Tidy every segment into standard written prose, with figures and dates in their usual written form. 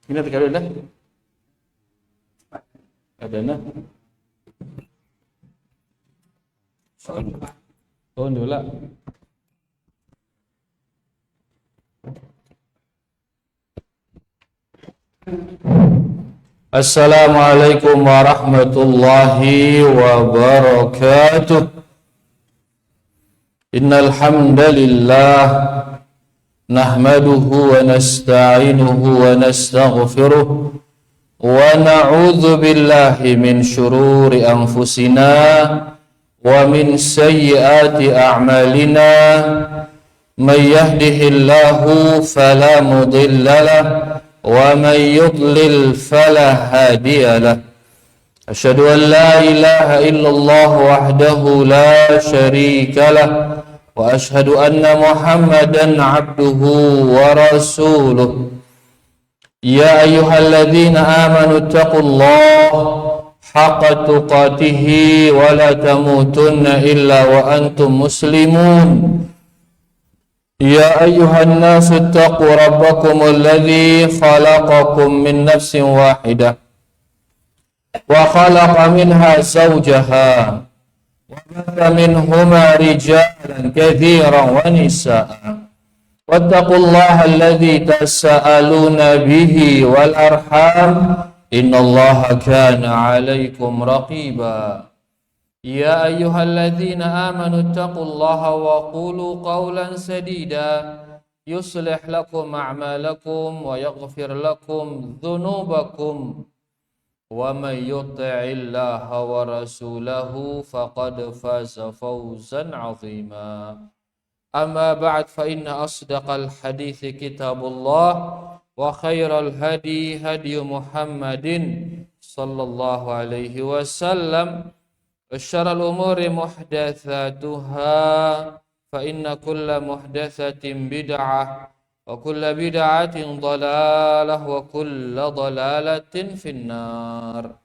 Ini terkadang ada? Ada na? Oh, dulu. Assalamualaikum warahmatullahi wabarakatuh. Innal hamdalillah nahmaduhu wa nasta'inuhu wa nastaghfiruh wa na'udzu billahi min shururi anfusina wa min sayyiati a'malina. May yahdihillahu fala mudilla lahu wa may yudlil fala hadiya lahu. Asyhadu an la ilaha illallah wahdahu la syarika lah wa asyhadu anna Muhammadan abduhu wa rasuluh. Ya ayyuhalladzina amanu taqullaha haqqa tuqatih wa la tamutunna illa wa antum muslimun. Ya ayyuhan nasu taqu rabbakumul ladzi khalaqakum min nafsin wahidah wa khalaqa minha zawjaha wa batha minhuma rijalan katsiran wa nisaa'a wattaqullaha alladzi tasaaluna bihi wal arham innallaha kana 'alaikum raqiba. Ya ayyuhalladzina amanu taqullaha wa qulu qawlan sadida yuslih lakum a'malakum wa yaghfir lakum dhunubakum wa may yuti'illaha wa rasulahu faqad faza fawzan 'azima. Amma ba'd, fa inna asdaqal hadithi kitabullah wa khairal hadi hadi Muhammadin sallallahu alaihi wasallam. Syarrul umuri muhdatsatuha fa inna kulla muhdatsatin bid'ah wa kulla bid'atin dhalalah wa kulla dhalalatin finnar.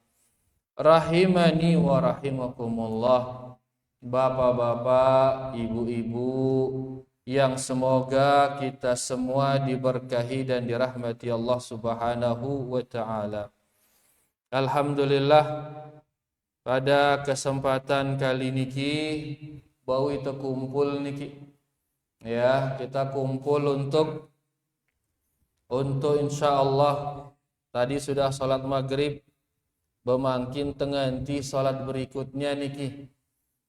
Rahimani wa rahimakumullah. Bapak-bapak, ibu-ibu yang semoga kita semua diberkahi dan dirahmati Allah Subhanahu wa taala. Alhamdulillah, pada kesempatan kali niki bau itu kumpul niki. Ya, kita kumpul untuk insyaallah tadi sudah salat maghrib, bemangkin tenganti salat berikutnya niki.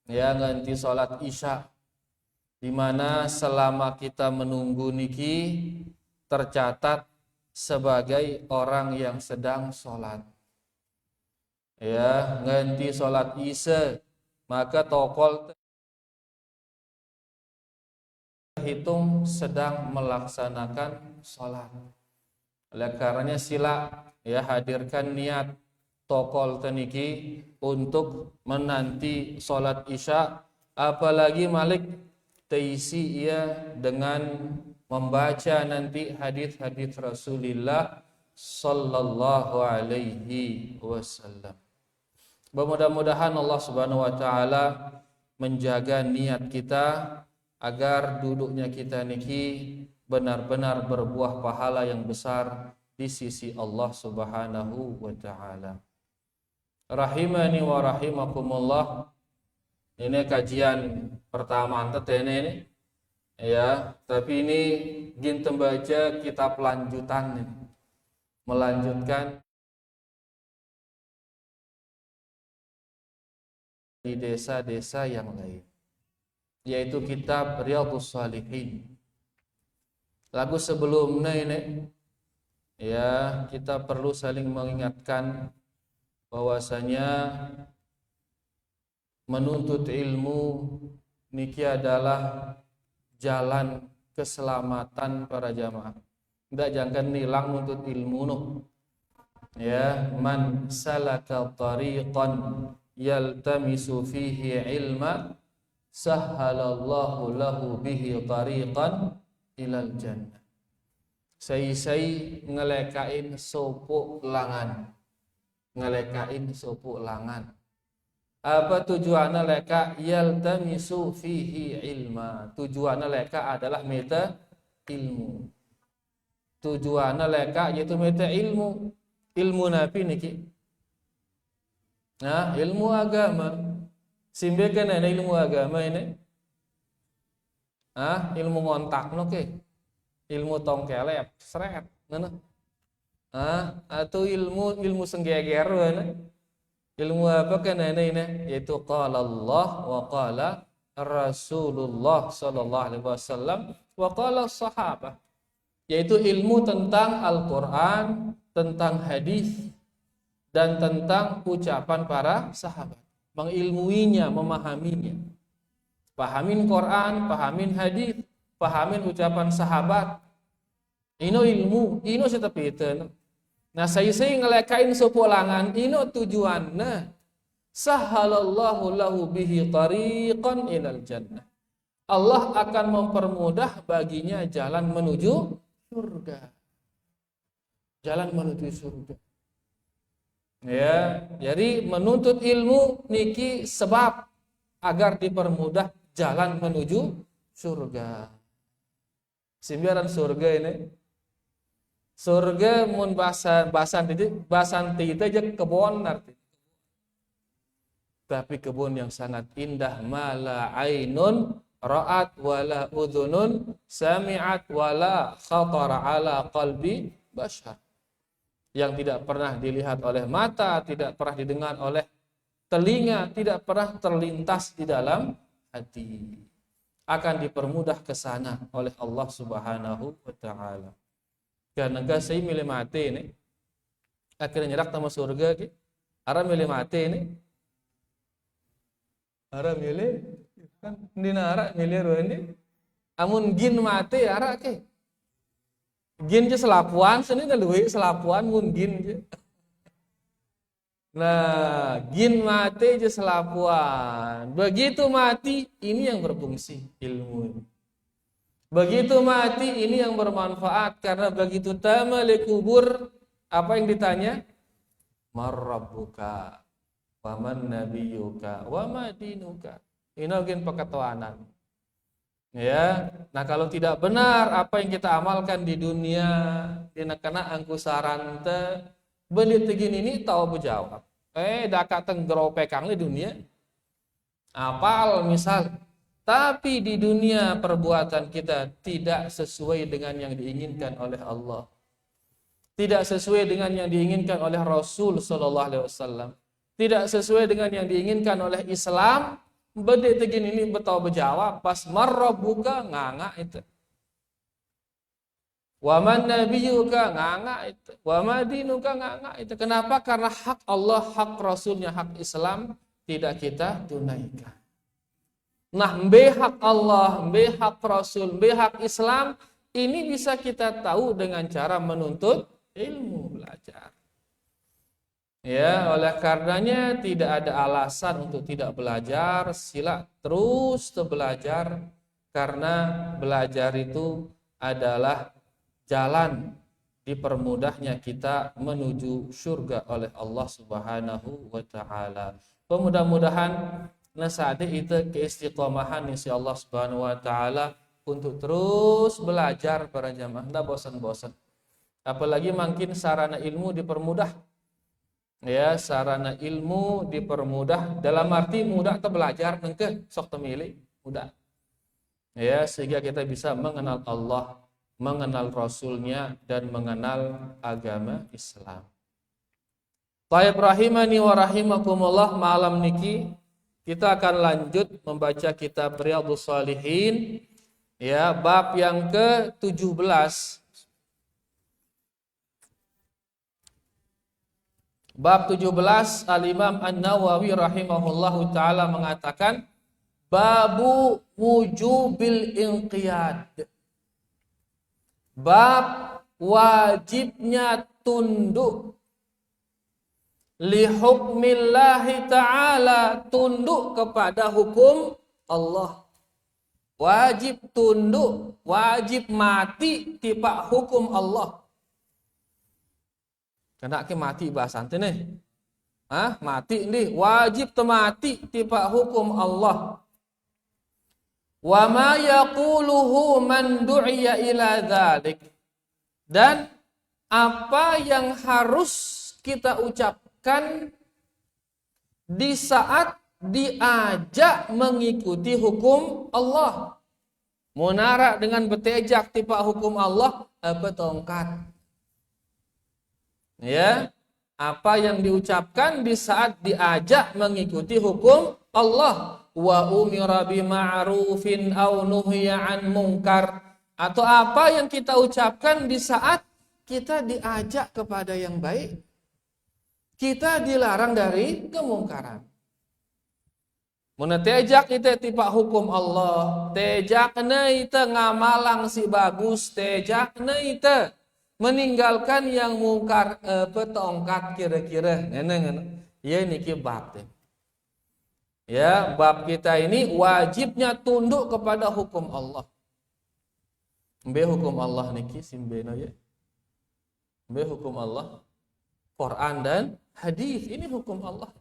Ya, nganti salat isya, di mana selama kita menunggu niki tercatat sebagai orang yang sedang salat. Ya, nganti salat isya maka tokol hitung sedang melaksanakan salat. Oleh karenanya sila ya hadirkan niat tokol teniki untuk menanti salat isya, apalagi malik teisi ia dengan membaca nanti hadis-hadis Rasulullah sallallahu alaihi wasallam. Mudah-mudahan Allah Subhanahu wa taala menjaga niat kita agar duduknya kita niki benar-benar berbuah pahala yang besar di sisi Allah Subhanahu wa taala. Rahimani wa rahimakumullah. Ini kajian pertama ini ya, tapi ini ginten baca kitab lanjutan nih. Melanjutkan di desa-desa yang lain, yaitu kitab Riyadhus Shalihin. Lagu sebelumnya ini ya, kita perlu saling mengingatkan bahwasanya menuntut ilmu niki adalah jalan keselamatan para jamaah. Tidak jangan nilang nuntut ilmu nuh. Ya, man salaka tariqan yaltamisu fihi ilma sahhalallahu lahu bihi tariqan ilal jannah. Sai ngelekain sopo langan. Ngelekain sopo langan. Apa tujuannya leka? Yaltamisu fihi ilma. Tujuannya leka adalah meta ilmu. tujuanna leka yaitu meta ilmu. Ilmu napi niki. Nah, ilmu agama. Simbekan ana ilmu agama ini. Ilmu ngontak no ke. Ilmu tongkelep, seret. Nah. Atau ilmu senggeger mana? Ilmu apa kan ini? Yaitu qala Allah wa qala Rasulullah sallallahu alaihi wasallam wa qala sahabah. Yaitu ilmu tentang Al-Qur'an, tentang hadis dan tentang ucapan para sahabat. Mengilmuinya, memahaminya. Pahamin Quran, pahamin hadis, pahamin ucapan sahabat. Ino ilmu, ino setapitan. Nah, saya ngelekain sepulangan ino tujuanna sahalallahu lahu bihi tariqan ilal jannah. Allah akan mempermudah baginya jalan menuju surga. Jalan menuju surga. Ya, jadi menuntut ilmu niki sebab agar dipermudah jalan menuju surga. Simbiaran surga ini. Surga mun bahasan itu aja kebun arti. Tapi kebun yang sangat indah, mala ainun ra'at wala udhunun sami'at wala khatara ala qalbi bashar. Yang tidak pernah dilihat oleh mata, tidak pernah didengar oleh telinga, tidak pernah terlintas di dalam hati. Akan dipermudah ke sana oleh Allah Subhanahu wa taala. Karena saya milih mati ini, akhirnya nyerak sama surga ki. Ara milih mati ini, ara milih kan dina ara milih ini. Amun jin mati ara ki. Jin je selapuan, seni dah luwe selapuan mun jin je. Nah, jin mati je selapuan. Begitu mati, ini yang berfungsi ilmu. Begitu mati ini yang bermanfaat karena begitu tamali kubur apa yang ditanya? Marrabbuka wa man nabiyyuka wa ma dinuka. Ini gen pakatuanan. Ya, nah kalau tidak benar apa yang kita amalkan di dunia, dina kana angkusaran teh belit tegin ini tahu berjawab. Dakat tenggeropekang di dunia. Apal misal tapi di dunia perbuatan kita tidak sesuai dengan yang diinginkan oleh Allah. Tidak sesuai dengan yang diinginkan oleh Rasul sallallahu alaihi wasallam. Tidak sesuai dengan yang diinginkan oleh Islam. Bede tegin ini betul berjawab pas marrabbuka nganga itu. Wa man nabiyyuka nganga itu. Wa ma dinuka nganga itu. Kenapa? Karena hak Allah, hak Rasulnya, hak Islam tidak kita tunaikan. Nah, hak Allah, hak Rasul, hak Islam, ini bisa kita tahu dengan cara menuntut ilmu, belajar. Ya, oleh karenanya tidak ada alasan untuk tidak belajar, sila terus belajar, karena belajar itu adalah jalan dipermudahnya kita menuju surga oleh Allah Subhanahu wa taala. Mudah-mudahan saat itu keistiqomahan insya Allah Subhanahu wa taala untuk terus belajar para jamaah, tidak bosan-bosan. Apalagi makin sarana ilmu dipermudah. Ya, sarana ilmu dipermudah dalam arti mudah atau belajar nengke sok temili mudah. Ya, sehingga kita bisa mengenal Allah, mengenal Rasulnya dan mengenal agama Islam. Taib rahimani wa rahimakumullah, malam niki kita akan lanjut membaca kitab Riyadhus Shalihin, ya, bab yang ke-17. Bab 17, Al-Imam An-Nawawi rahimahullahu taala mengatakan babu wujubil inqiyad. Bab wajibnya tunduk li hukmillahi ta'ala, tunduk kepada hukum Allah. Wajib tunduk, wajib mati tipak hukum Allah. Kena ke mati bahasan teh nih. Mati nih, wajib temati tipak hukum Allah. Wa ma yaquluhu man du'iya ila dzalik. dan apa yang harus kita ucapkan di saat diajak mengikuti hukum Allah. Munara dengan betejak tipa hukum Allah apa tongkat. Ya, apa yang diucapkan di saat diajak mengikuti hukum Allah. Wa umira bima'rufin aw nuhiya an munkar, atau apa yang kita ucapkan di saat kita diajak kepada yang baik, kita dilarang dari kemungkaran. Mun tejak kita tipa hukum Allah, tejakna ita ngamalang si bagus, tejakna ita meninggalkan yang mungkar petongkat kira-kira ngene. Ya niki bab teh. Ya, bab kita ini wajibnya tunduk kepada hukum Allah. Mbe hukum Allah niki simbena ya. Mbe hukum Allah Quran dan hadis, ini hukum Allah.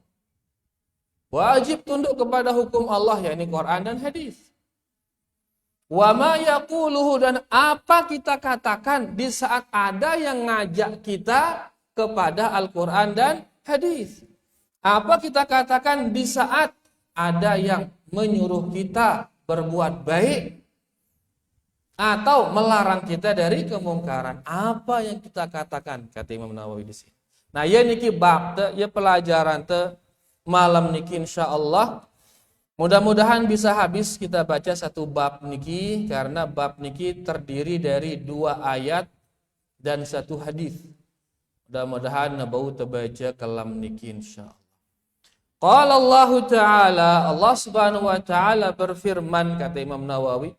Wajib tunduk kepada hukum Allah, yakni Quran dan hadis. Wa ma yaquluhu, dan apa kita katakan di saat ada yang ngajak kita kepada Al-Quran dan hadis. Apa kita katakan di saat ada yang menyuruh kita berbuat baik atau melarang kita dari kemungkaran. Apa yang kita katakan, kata Imam Nawawi di sini. Nah, ya niki bab teh, ya pelajaran teh malam niki insyaallah. Mudah-mudahan bisa habis kita baca satu bab niki, karena bab niki terdiri dari 2 ayat dan 1 hadis. Mudah-mudahan nabau terbaca kalam niki insyaallah. Qala Allah Ta'ala, Allah Subhanahu wa Ta'ala berfirman, kata Imam Nawawi,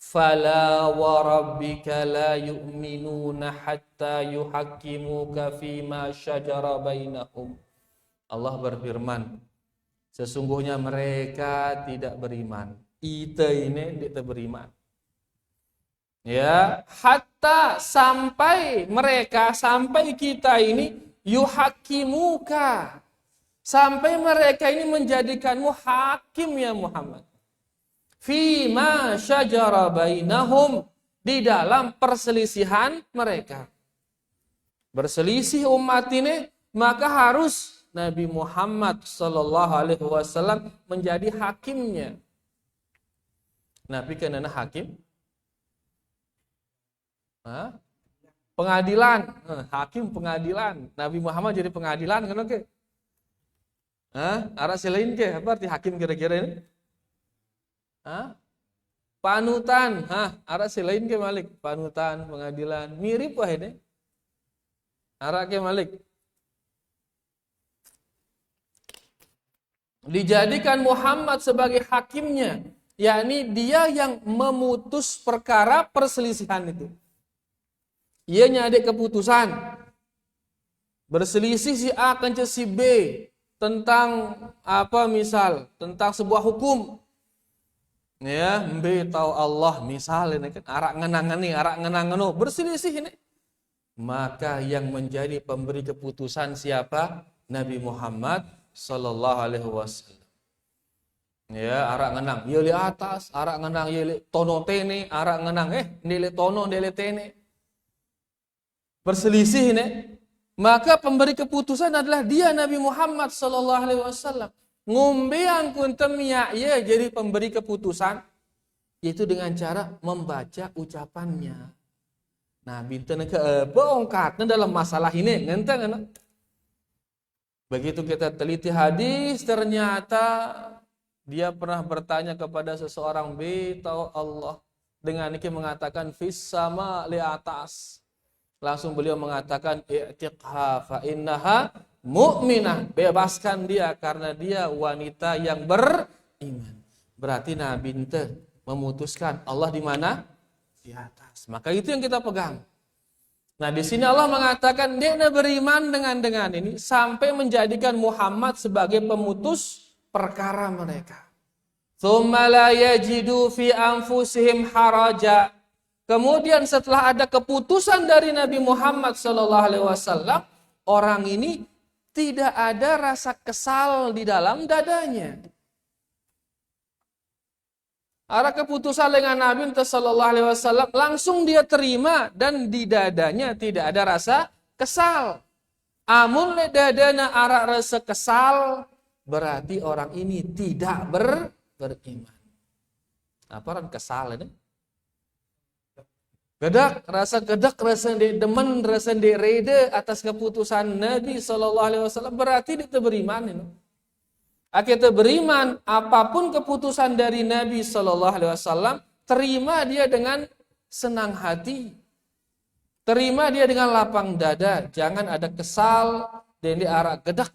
fala wa rabbika la yu'minuna hatta yuhakkimuka fima syajara bainahum. Allah berfirman, sesungguhnya mereka tidak beriman. Ita ini tidak beriman. Ya, hatta sampai mereka, sampai kita ini yuhakkimuka, sampai mereka ini menjadikanmu hakim ya Muhammad. Fima syajara bainahum, di dalam perselisihan mereka. Berselisih umat ini, maka harus Nabi Muhammad sallallahu alaihi wasallam menjadi hakimnya. Nabi kenana hakim? Pengadilan, hakim pengadilan. Nabi Muhammad jadi pengadilan kan oke? Arah selain ke apa arti hakim kira-kira ini? Panutan, arah selain ke Malik, panutan, pengadilan, mirip wah ini. Arah ke Malik. Dijadikan Muhammad sebagai hakimnya, yakni dia yang memutus perkara perselisihan itu. Ia nyadek keputusan. Berselisih si A kan si B tentang apa misal, tentang sebuah hukum. Ya, B tahu Allah misal ini kan arak ngenang berselisih ini. Maka yang menjadi pemberi keputusan siapa? Nabi Muhammad sallallahu alaihi wasallam. Ya, arak ngenang ye li atas, arak ngenang ye li tono tene, arak ngenang nile tono nile tene. Berselisih ini, maka pemberi keputusan adalah dia Nabi Muhammad sallallahu alaihi wasallam. Ngombe yang kuntem ya jadi pemberi keputusan itu dengan cara membaca ucapannya. Nah, binten ke beongkatnya dalam masalah ini ngenteng. Begitu kita teliti hadis, ternyata dia pernah bertanya kepada seseorang, B tahu Allah, dengan ini mengatakan fis sama li atas. Langsung beliau mengatakan i'tiqha fa innaha mu'minah, bebaskan dia karena dia wanita yang beriman. Berarti Nabi ente memutuskan Allah di mana? Di atas. Maka itu yang kita pegang. Nah, di sini Allah mengatakan dia beriman dengan ini sampai menjadikan Muhammad sebagai pemutus perkara mereka. Tsumma la yajidu fi anfusihim haraja. Kemudian setelah ada keputusan dari Nabi Muhammad SAW, orang ini tidak ada rasa kesal di dalam dadanya. Arah keputusan dengan Nabi sallallahu alaihi wasallam langsung dia terima dan di dadanya tidak ada rasa kesal. Amun le dadana arah rasa kesal berarti orang ini tidak beriman. Apa orang kesal ini? Gedak, rasa di demen, rasa di reda atas keputusan Nabi sallallahu alaihi wasallam berarti dia beriman ini. Kita beriman apapun keputusan dari Nabi sallallahu alaihi wasallam, terima dia dengan senang hati. Terima dia dengan lapang dada, jangan ada kesal dan diarah gedak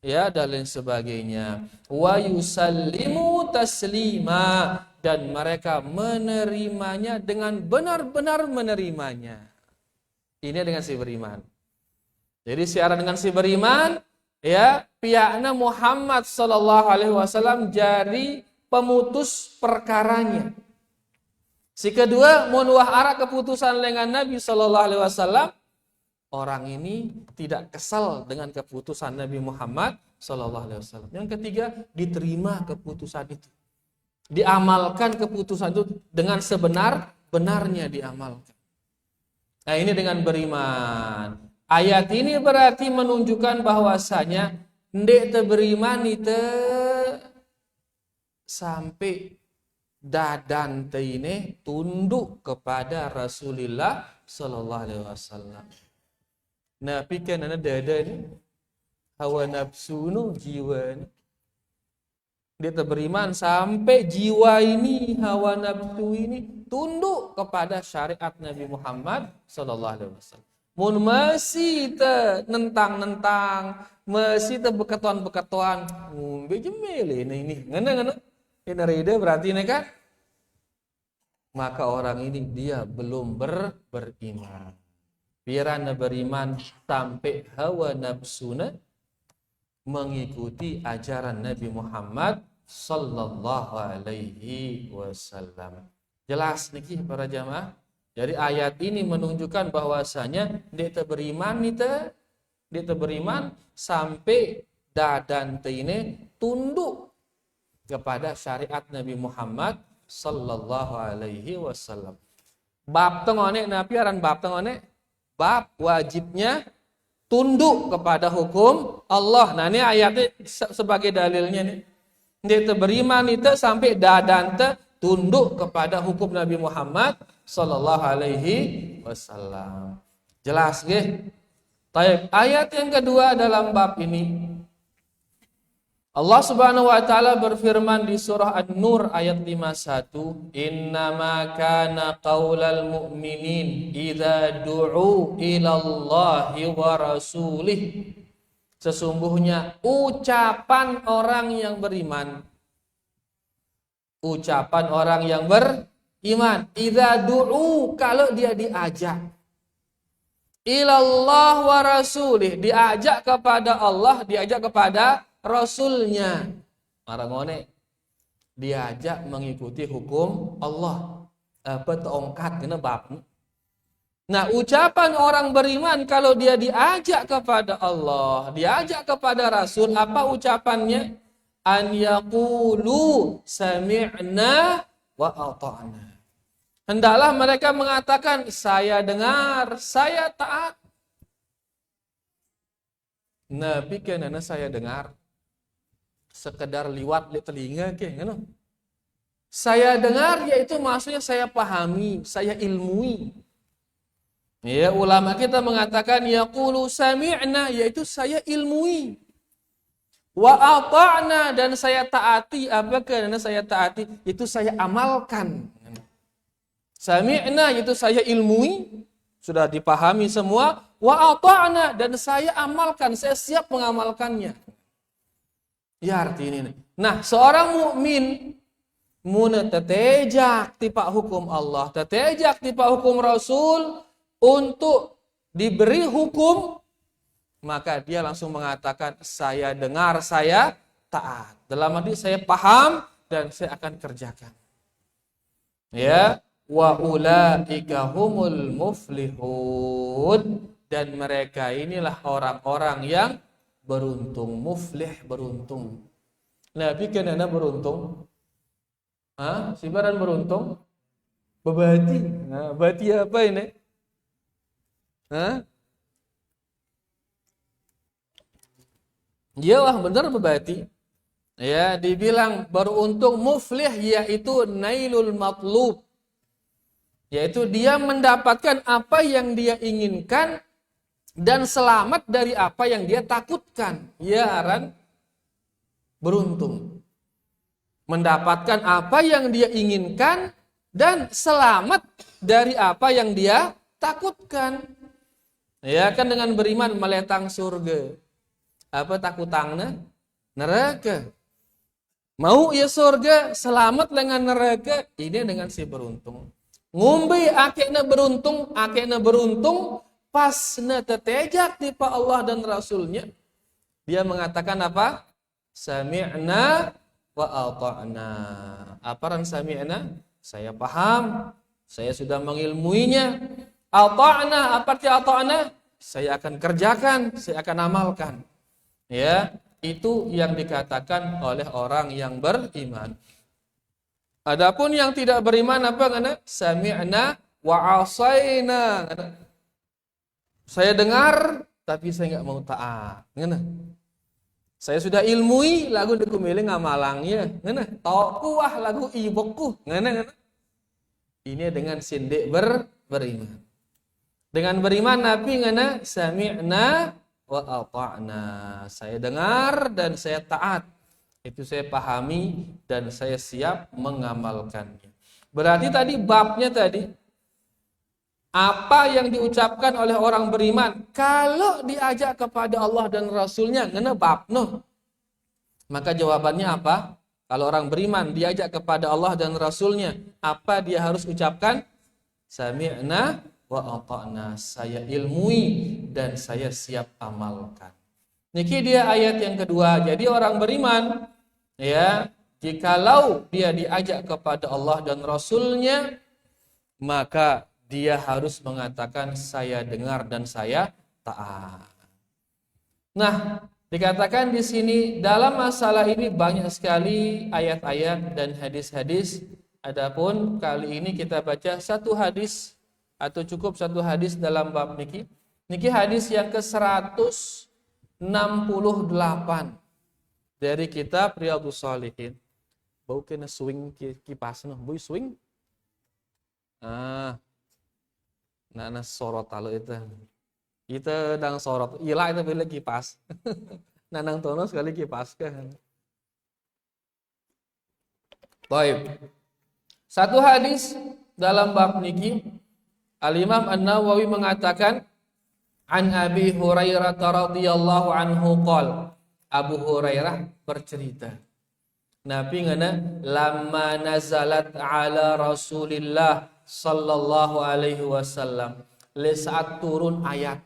ya dan lain sebagainya. Wa yusallimu taslima, dan mereka menerimanya dengan benar-benar menerimanya. Ini dengan si beriman. Jadi syarat dengan si beriman ya, pihaknya Muhammad sallallahu alaihi wasallam jadi pemutus perkaranya. Si kedua, menuah arah keputusan dengan Nabi sallallahu alaihi wasallam, orang ini tidak kesal dengan keputusan Nabi Muhammad sallallahu alaihi wasallam. Yang ketiga, diterima keputusan itu. Diamalkan keputusan itu dengan sebenar-benarnya diamalkan. Nah, ini dengan beriman. Ayat ini berarti menunjukkan bahwasanya ndek beriman itu sampai dadan ini tunduk kepada Rasulullah sallallahu alaihi wasallam. Nabi kan ana dada ini hawa nafsu nu jiwa ini. Dia beriman sampai jiwa ini, hawa nafsu ini tunduk kepada syariat Nabi Muhammad sallallahu alaihi wasallam. Mun masih nentang-nentang, masih beketuan-beketuan, ngombe jemel ini. Ngene. Ini rida berarti ini kan? Maka orang ini dia belum beriman. Biarana beriman sampai hawa nafsuna mengikuti ajaran Nabi Muhammad sallallahu alaihi wasallam. Jelas niki para jamaah. Jadi ayat ini menunjukkan bahwasanya dia beriman sampai dadan ini tunduk kepada syariat Nabi Muhammad sallallahu alaihi wasallam. Bab tengone Nabi aran bab tengone bab wajibnya tunduk kepada hukum Allah. Nah, ini ayatnya sebagai dalilnya nih. Dia beriman itu sampai dadan tunduk kepada hukum Nabi Muhammad sallallahu alaihi wasallam. Jelas nggih? Baik, ayat yang kedua dalam bab ini Allah Subhanahu wa taala berfirman di surah An-Nur ayat 51, "Innama kana qaulal mu'minin idza du'u ilallahi wa rasulih." Sesungguhnya ucapan orang yang beriman, ucapan orang yang beriman, idza du'u, kalau dia diajak, ilallah wa rasulih, diajak kepada Allah, diajak kepada Rasulnya, marangone diajak mengikuti hukum Allah. Apa tongkat kena bab. Nah, ucapan orang beriman kalau dia diajak kepada Allah, diajak kepada Rasul, apa ucapannya? An yaqulu sami'na wa ata'na. Hendaklah mereka mengatakan saya dengar, saya taat. Nabi kenana saya dengar sekedar liwat di telinga ke ngono. Saya dengar yaitu maksudnya saya pahami, saya ilmui. Ya, ulama kita mengatakan yaqulu sami'na yaitu saya ilmui. Wa ata'na, dan saya taati. Apa karena saya taati? Itu saya amalkan. Sami'na itu saya ilmui, sudah dipahami semua. Wa ata'na, dan saya amalkan, saya siap mengamalkannya. Ya arti ini. Nah, seorang mukmin mun tetejak tipa hukum Allah, tetejak tipa hukum Rasul untuk diberi hukum, maka dia langsung mengatakan saya dengar, saya taat. Dalam arti saya paham dan saya akan kerjakan. Ya, wa ulaika humul muflihun, dan mereka inilah orang-orang yang beruntung, muflih beruntung. Nabi kenana beruntung. Si badan beruntung bebati. Nah, bati apa ini? Iya lah benar bebati. Ya, dibilang beruntung muflih yaitu nailul matlub. Yaitu dia mendapatkan apa yang dia inginkan dan selamat dari apa yang dia takutkan. Ya, orang beruntung. Mendapatkan apa yang dia inginkan dan selamat dari apa yang dia takutkan. Ya kan dengan beriman meletang surga. Apa takutangna? Neraka. Mau ya surga, selamat dengan neraka, ini dengan si beruntung. Ngumbi akekna beruntung pas na tetejak di pa Allah dan Rasulnya. Dia mengatakan apa? Sami'na wa ata'na. Apa ran sami'na? Saya paham, saya sudah mengilmuinya. Ata'na, apa arti ata'na? Saya akan kerjakan, saya akan amalkan. Ya, itu yang dikatakan oleh orang yang beriman. Adapun yang tidak beriman apa kata? Sami'na wa asaina. Saya dengar tapi saya enggak mau taat. Ngena. Saya sudah ilmui lagu deku milih ngamalangnya. Ngena. Tauku wah lagu ibokku. Ngena. Ini dengan sindik beriman. Dengan beriman Nabi ngena sami'na wa ata'na. Saya dengar dan saya taat. Itu saya pahami dan saya siap mengamalkannya. Berarti tadi babnya tadi apa yang diucapkan oleh orang beriman kalau diajak kepada Allah dan Rasulnya ngena bab no. Maka jawabannya apa? Kalau orang beriman diajak kepada Allah dan Rasulnya, apa dia harus ucapkan? Sami'na wa ata'na. Saya ilmui dan saya siap amalkan. Niki dia ayat yang kedua. Jadi orang beriman, ya, jikalau dia diajak kepada Allah dan Rasulnya, maka dia harus mengatakan saya dengar dan saya taat. Nah, dikatakan di sini dalam masalah ini banyak sekali ayat-ayat dan hadis-hadis. Adapun kali ini kita baca satu hadis atau cukup satu hadis dalam bab niki. Niki hadis yang ke-168 dari kitab Riyadhus Shalihin. Bau kena swing kipas noh, boy swing. Nah sorot talo itu. Kita dang sorot, ilah itu pilih kipas. Nanang tono sekali kipas kan. Baik. Satu hadis dalam bab niki Al-Imam An-Nawawi mengatakan an Abi Hurairah radhiyallahu anhu qol. Abu Hurairah bercerita. Nabi ngana lamma nazalat ala Rasulillah sallallahu alaihi wasallam. Le saat turun ayat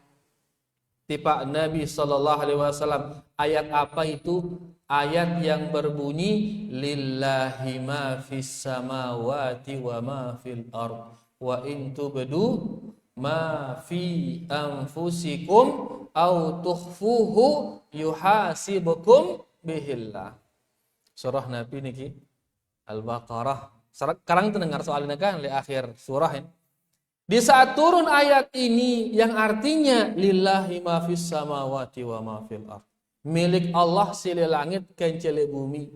tipa Nabi sallallahu alaihi wasallam. Ayat apa itu? Ayat yang berbunyi lillahi ma fis samawati wa ma fil ardh wa in tubdu ma fi anfusikum au tukhfuhu yuhasibukum bihillah. Surah Nabi niki Al-Baqarah. Sekarang dengar soalnya kan di akhir surah ini. Di saat turun ayat ini yang artinya lillahi ma fis samawati wa ma fil ardh. Milik Allah sile langit kencele bumi.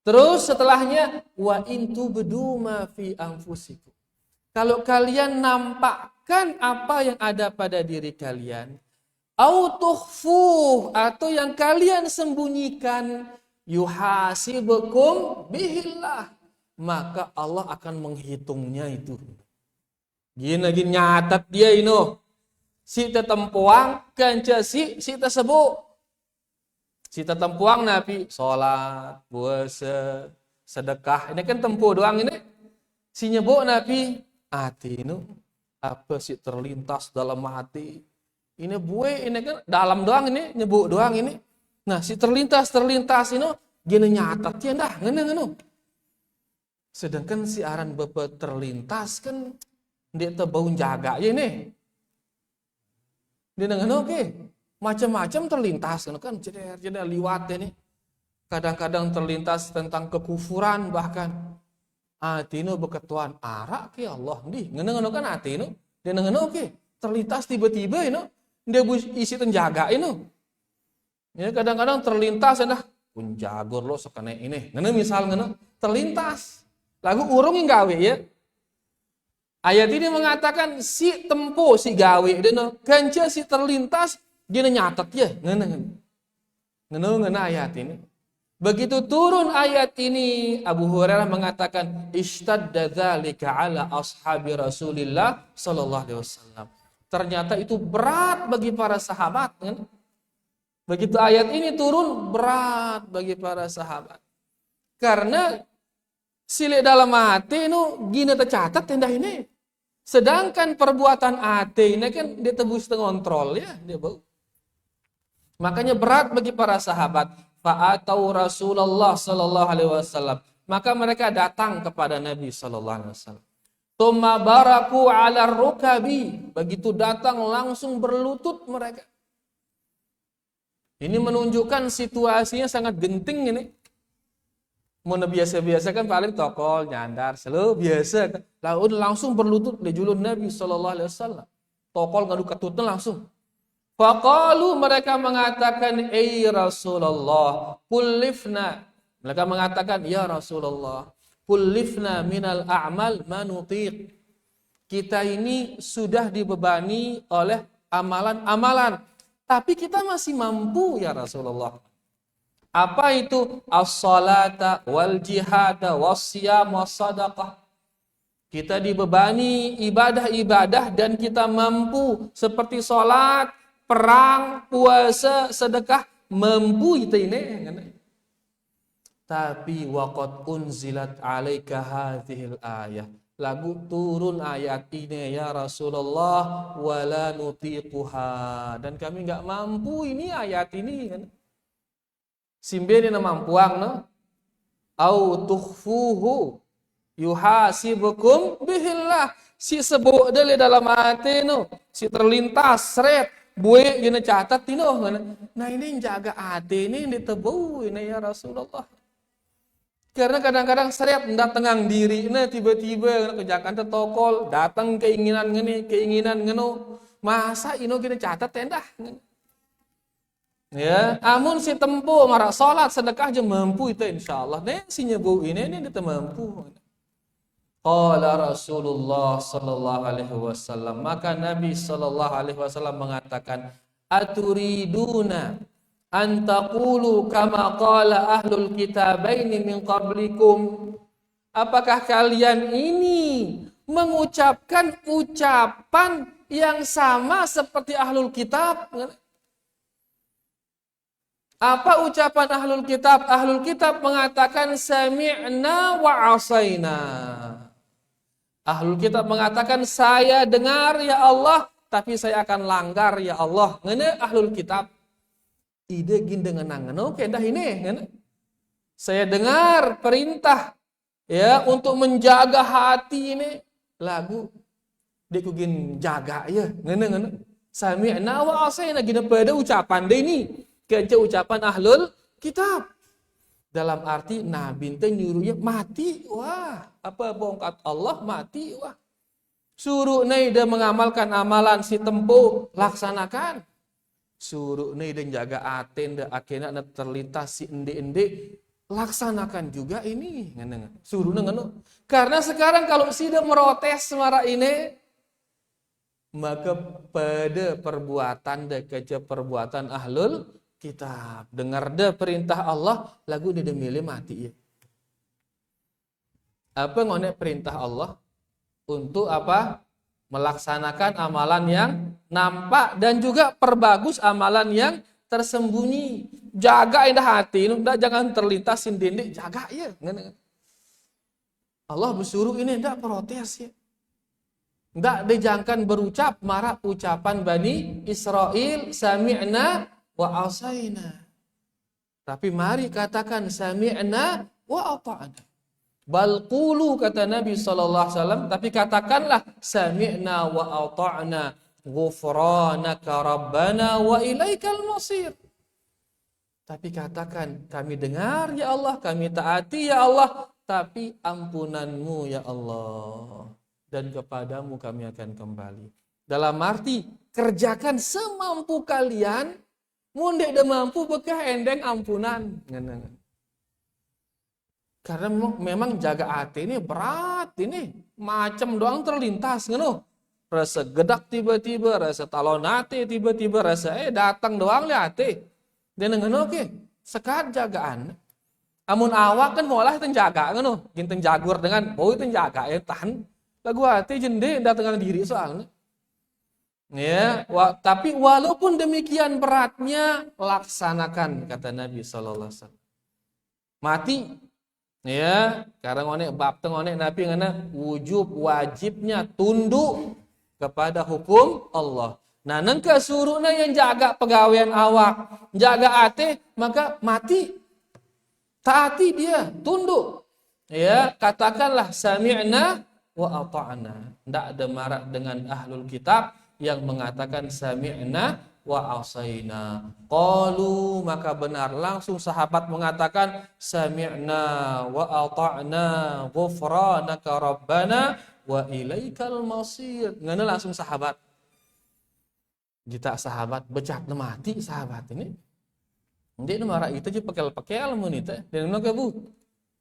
Terus setelahnya wa in tubdu ma fi anfusikum. Kalau kalian nampakkan apa yang ada pada diri kalian, au tukhfuh atau yang kalian sembunyikan, yuhasibukum bihillah, maka Allah akan menghitungnya itu. Gini nyatat dia ino. Si tetempuang kanca si tersebut. Si tetempuang Nabi salat, puasa, sedekah. Ini kan tempuh doang ini. Si nyebut Nabi hati ini apa sih terlintas dalam hati. Ini buai ini kan dalam doang ini nyebut doang ini. Nah, si terlintas ini gini nyatat ya dah ngene. Sedangkan si aran bebe terlintas kan dia tebau jaga ya ini. Dia ngene oke. Macam-macam terlintas kan jeder liwat ini. Kadang-kadang terlintas tentang kekufuran bahkan. atinu beketuan arak ke Allah di ngene-ngene kan atinu dia ngene oke terlintas tiba-tiba ini dia isi tenjaga ini ya kadang-kadang terlintas dah punjagur lo sekene ini ngene misal ngene terlintas lagu urung yang gawe ya ayat ini mengatakan si tempo si gawe dia kanca si terlintas dia nyatet ya ngene ayat ini. Begitu turun ayat ini, Abu Hurairah mengatakan, ishtadda dzalika ala ashabi Rasulillah sallallahu alaihi wasallam. Ternyata itu berat bagi para sahabat, kan? Begitu ayat ini turun, berat bagi para sahabat. Karena sile dalam hati itu gini tercatat tenda ini. Sedangkan perbuatan hati ini kan dia tebus ngontrol ya, dia bau. Makanya berat bagi para sahabat. Fa'atau Rasulullah sallallahu alaihi wasallam. Maka mereka datang kepada Nabi sallallahu alaihi wasallam. Tsumma baraku 'ala rukabi. Begitu datang langsung berlutut mereka. Ini menunjukkan situasinya sangat genting ini. Mun biasa-biasa kan paling tokol nyandar selalu biasa. Lalu langsung berlutut di julun Nabi sallallahu alaihi wasallam. Tokol ngadu ketutnya langsung. Faqalu mereka mengatakan Rasulullah kullifna mereka mengatakan ya Rasulullah kullifna minal a'mal manutiq kita ini sudah dibebani oleh amalan-amalan tapi kita masih mampu ya Rasulullah apa itu as-salata wal jihada was-siyam was-sadaqah kita dibebani ibadah-ibadah dan kita mampu seperti salat perang, puasa, sedekah, mampu itu ini. Tapi waqad unzilat alaika hadhil ayah. Lagu turun ayat ini ya Rasulullah wala nutiquha dan kami enggak mampu ini ayat ini kan. Simbene mampuang no. Au tukhfuhu yuhasibukum bihillah. Si sebut dari dalam hati no, si terlintas seret buih gini catat tino, nah ini jaga ade ini ditebu ini ya Rasulullah. Karena kadang-kadang seret ndak tengang diri, nah tiba-tiba kejakan tetokol, datang keinginan ngeno, masa ino gini catat tendah. Ya, amun si tempo marah salat sedekah aja mampu itu insyaallah. Nih si nyebu ini dia mampu. Qala Rasulullah sallallahu alaihi wasallam maka Nabi sallallahu alaihi wasallam mengatakan aturiduna an taqulu kama qala ahlul kitabaini min qablikum apakah kalian ini mengucapkan ucapan yang sama seperti ahlul kitab apa ucapan ahlul kitab ahlul kitab mengatakan sami'na wa asaina Ahlul kitab mengatakan saya dengar ya Allah tapi saya akan langgar ya Allah. Ngene ahlul kitab. Ide gindengan ngeno kendah ini ngene. Saya dengar perintah ya untuk menjaga hati ini lagu dekugin jaga ya ngene. Sami'na wa asaina gina pada ucapan deh ini. Kece ucapan ahlul kitab. Dalam arti Nabi teh nyuruhnya mati. Wah, apa bongkat Allah mati. Wah. Suruh dia mengamalkan amalan si tempo laksanakan. Suruh dia jaga aten da akhirnya terlintas si ende-ende laksanakan juga ini. Suruh ngono. Karena sekarang kalau si dia merotes semara ini maka pada perbuatan da keja perbuatan ahlul kitab dengar deh perintah Allah lagu dia milih mati ya. Apa ngone perintah Allah untuk apa? Melaksanakan amalan yang nampak dan juga perbagus amalan yang tersembunyi. Jaga indah hati, jangan terlintasin dinding, jaga ya. Allah bersuruh ini ndak protes ya. Ndak dijangkan berucap marah ucapan Bani Israel sami'na wa asaina. Tapi mari katakan sami'na wa ata'na. Bal qulu kata Nabi sallallahu alaihi wasallam tapi katakanlah sami'na wa ata'na ghufranaka rabbana wa ilaikal masir. Tapi katakan kami dengar ya Allah, kami taati ya Allah, tapi ampunanmu ya Allah, dan kepadamu kami akan kembali. Dalam arti kerjakan semampu kalian, mun dek da mampu bekah endeng ampunan. Karena memang jaga hati ini berat ini, macam doang terlintas ngono. Rasa gedak tiba-tiba, rasa talon hati tiba-tiba, rasa datang doang li hati. Dan ngono ke, sekat jagaan. Amun awak kan molah tenjaga ngono, ginten jagur dengan bau tenjaga tahan. Lagu hati jende datang diri soalnya. Ya, tapi walaupun demikian beratnya, laksanakan kata Nabi SAW. Mati, ya, karena ngonek bab ngonek Nabi ngana wajibnya tunduk kepada hukum Allah. Nah, nengka suruhna yang jaga pegawaian awak, jaga ate, maka mati. Taati dia, tunduk. Ya, katakanlah sami'na wa ata'na. Tidak ada marak dengan ahlul kitab yang mengatakan sami'na wa asaina. Qalu, maka benar langsung sahabat mengatakan sami'na wa ata'na ghufranaka rabbana wa ilaikal masir. Ngana langsung sahabat. Kita sahabat becat mati sahabat ini. Dia marah itu je pekel-pekel mun itu. Dan mana bu?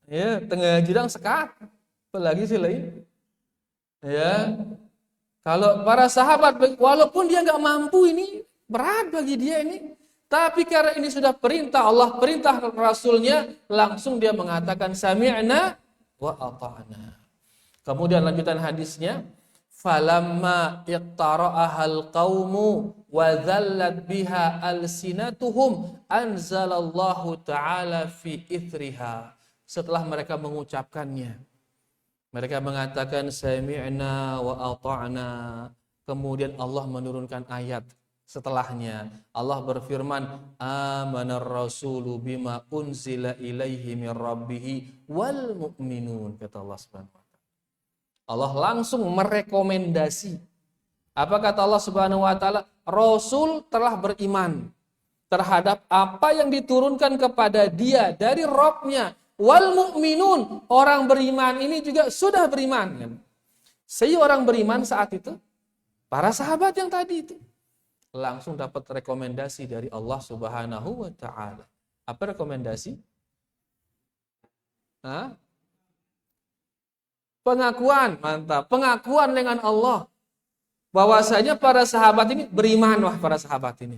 Ya, tengah jidang sekat. Apalagi sih lain. Ya. Kalau para sahabat, walaupun dia nggak mampu ini, berat bagi dia ini. Tapi karena ini sudah perintah Allah, perintah Rasulnya, langsung dia mengatakan sami'na wa ata'na. Kemudian lanjutan hadisnya, falamma iqtara'ahal qaumu wa dhallat biha alsinatuhum anzalallahu ta'ala fi ithriha. Setelah mereka mengucapkannya, mereka mengatakan sami'na wa ata'na. Kemudian Allah menurunkan ayat setelahnya. Allah berfirman, amanar rasulu bima unzila ilaihi min rabbihi wal mu'minun. Kata Allah Subhanahu wa ta'ala. Allah langsung merekomendasi. Apa kata Allah Subhanahu wa ta'ala? Rasul telah beriman terhadap apa yang diturunkan kepada dia dari Rabb-nya. Wal mu'minun, orang beriman ini juga sudah beriman. Saya orang beriman saat itu, para sahabat yang tadi itu langsung dapat rekomendasi dari Allah Subhanahu wa ta'ala. Apa rekomendasi? Pengakuan, mantap. Pengakuan dengan Allah bahwasanya para sahabat ini beriman, wah para sahabat ini.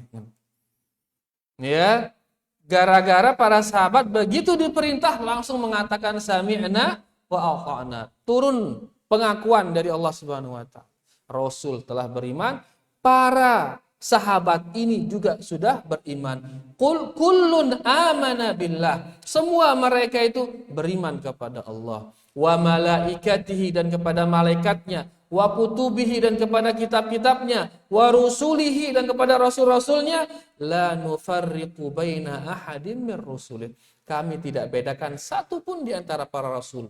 Ya, gara-gara para sahabat begitu diperintah langsung mengatakan sami'na wa ata'na. Turun pengakuan dari Allah Subhanahu wa ta'ala. Rasul telah beriman, para sahabat ini juga sudah beriman. Qul kullun amana billah. Semua mereka itu beriman kepada Allah. Wa malaikatihi, dan kepada malaikatnya, wa kutubihi, dan kepada kitab-kitabnya, wa rusulihi, dan kepada rasul-rasulnya, la nufarriqu baina ahadin mir rusulih. Kami tidak bedakan satu pun di antara para rasul.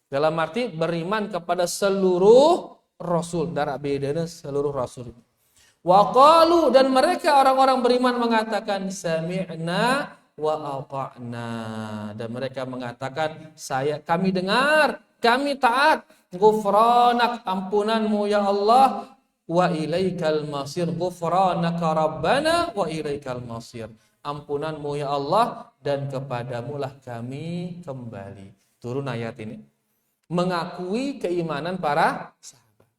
Dalam arti beriman kepada seluruh rasul, darah bedanya seluruh rasul. Wa qalu, dan mereka orang-orang beriman mengatakan sami'na wa ata'na, dan mereka mengatakan kami dengar, kami taat, ghufranak, ampunanmu ya Allah, wa ilaikal masir, ghufranaka rabbana wa ilaikal masir, ampunanmu ya Allah dan kepadamulah kami kembali. Turun ayat ini mengakui keimanan para sahabat.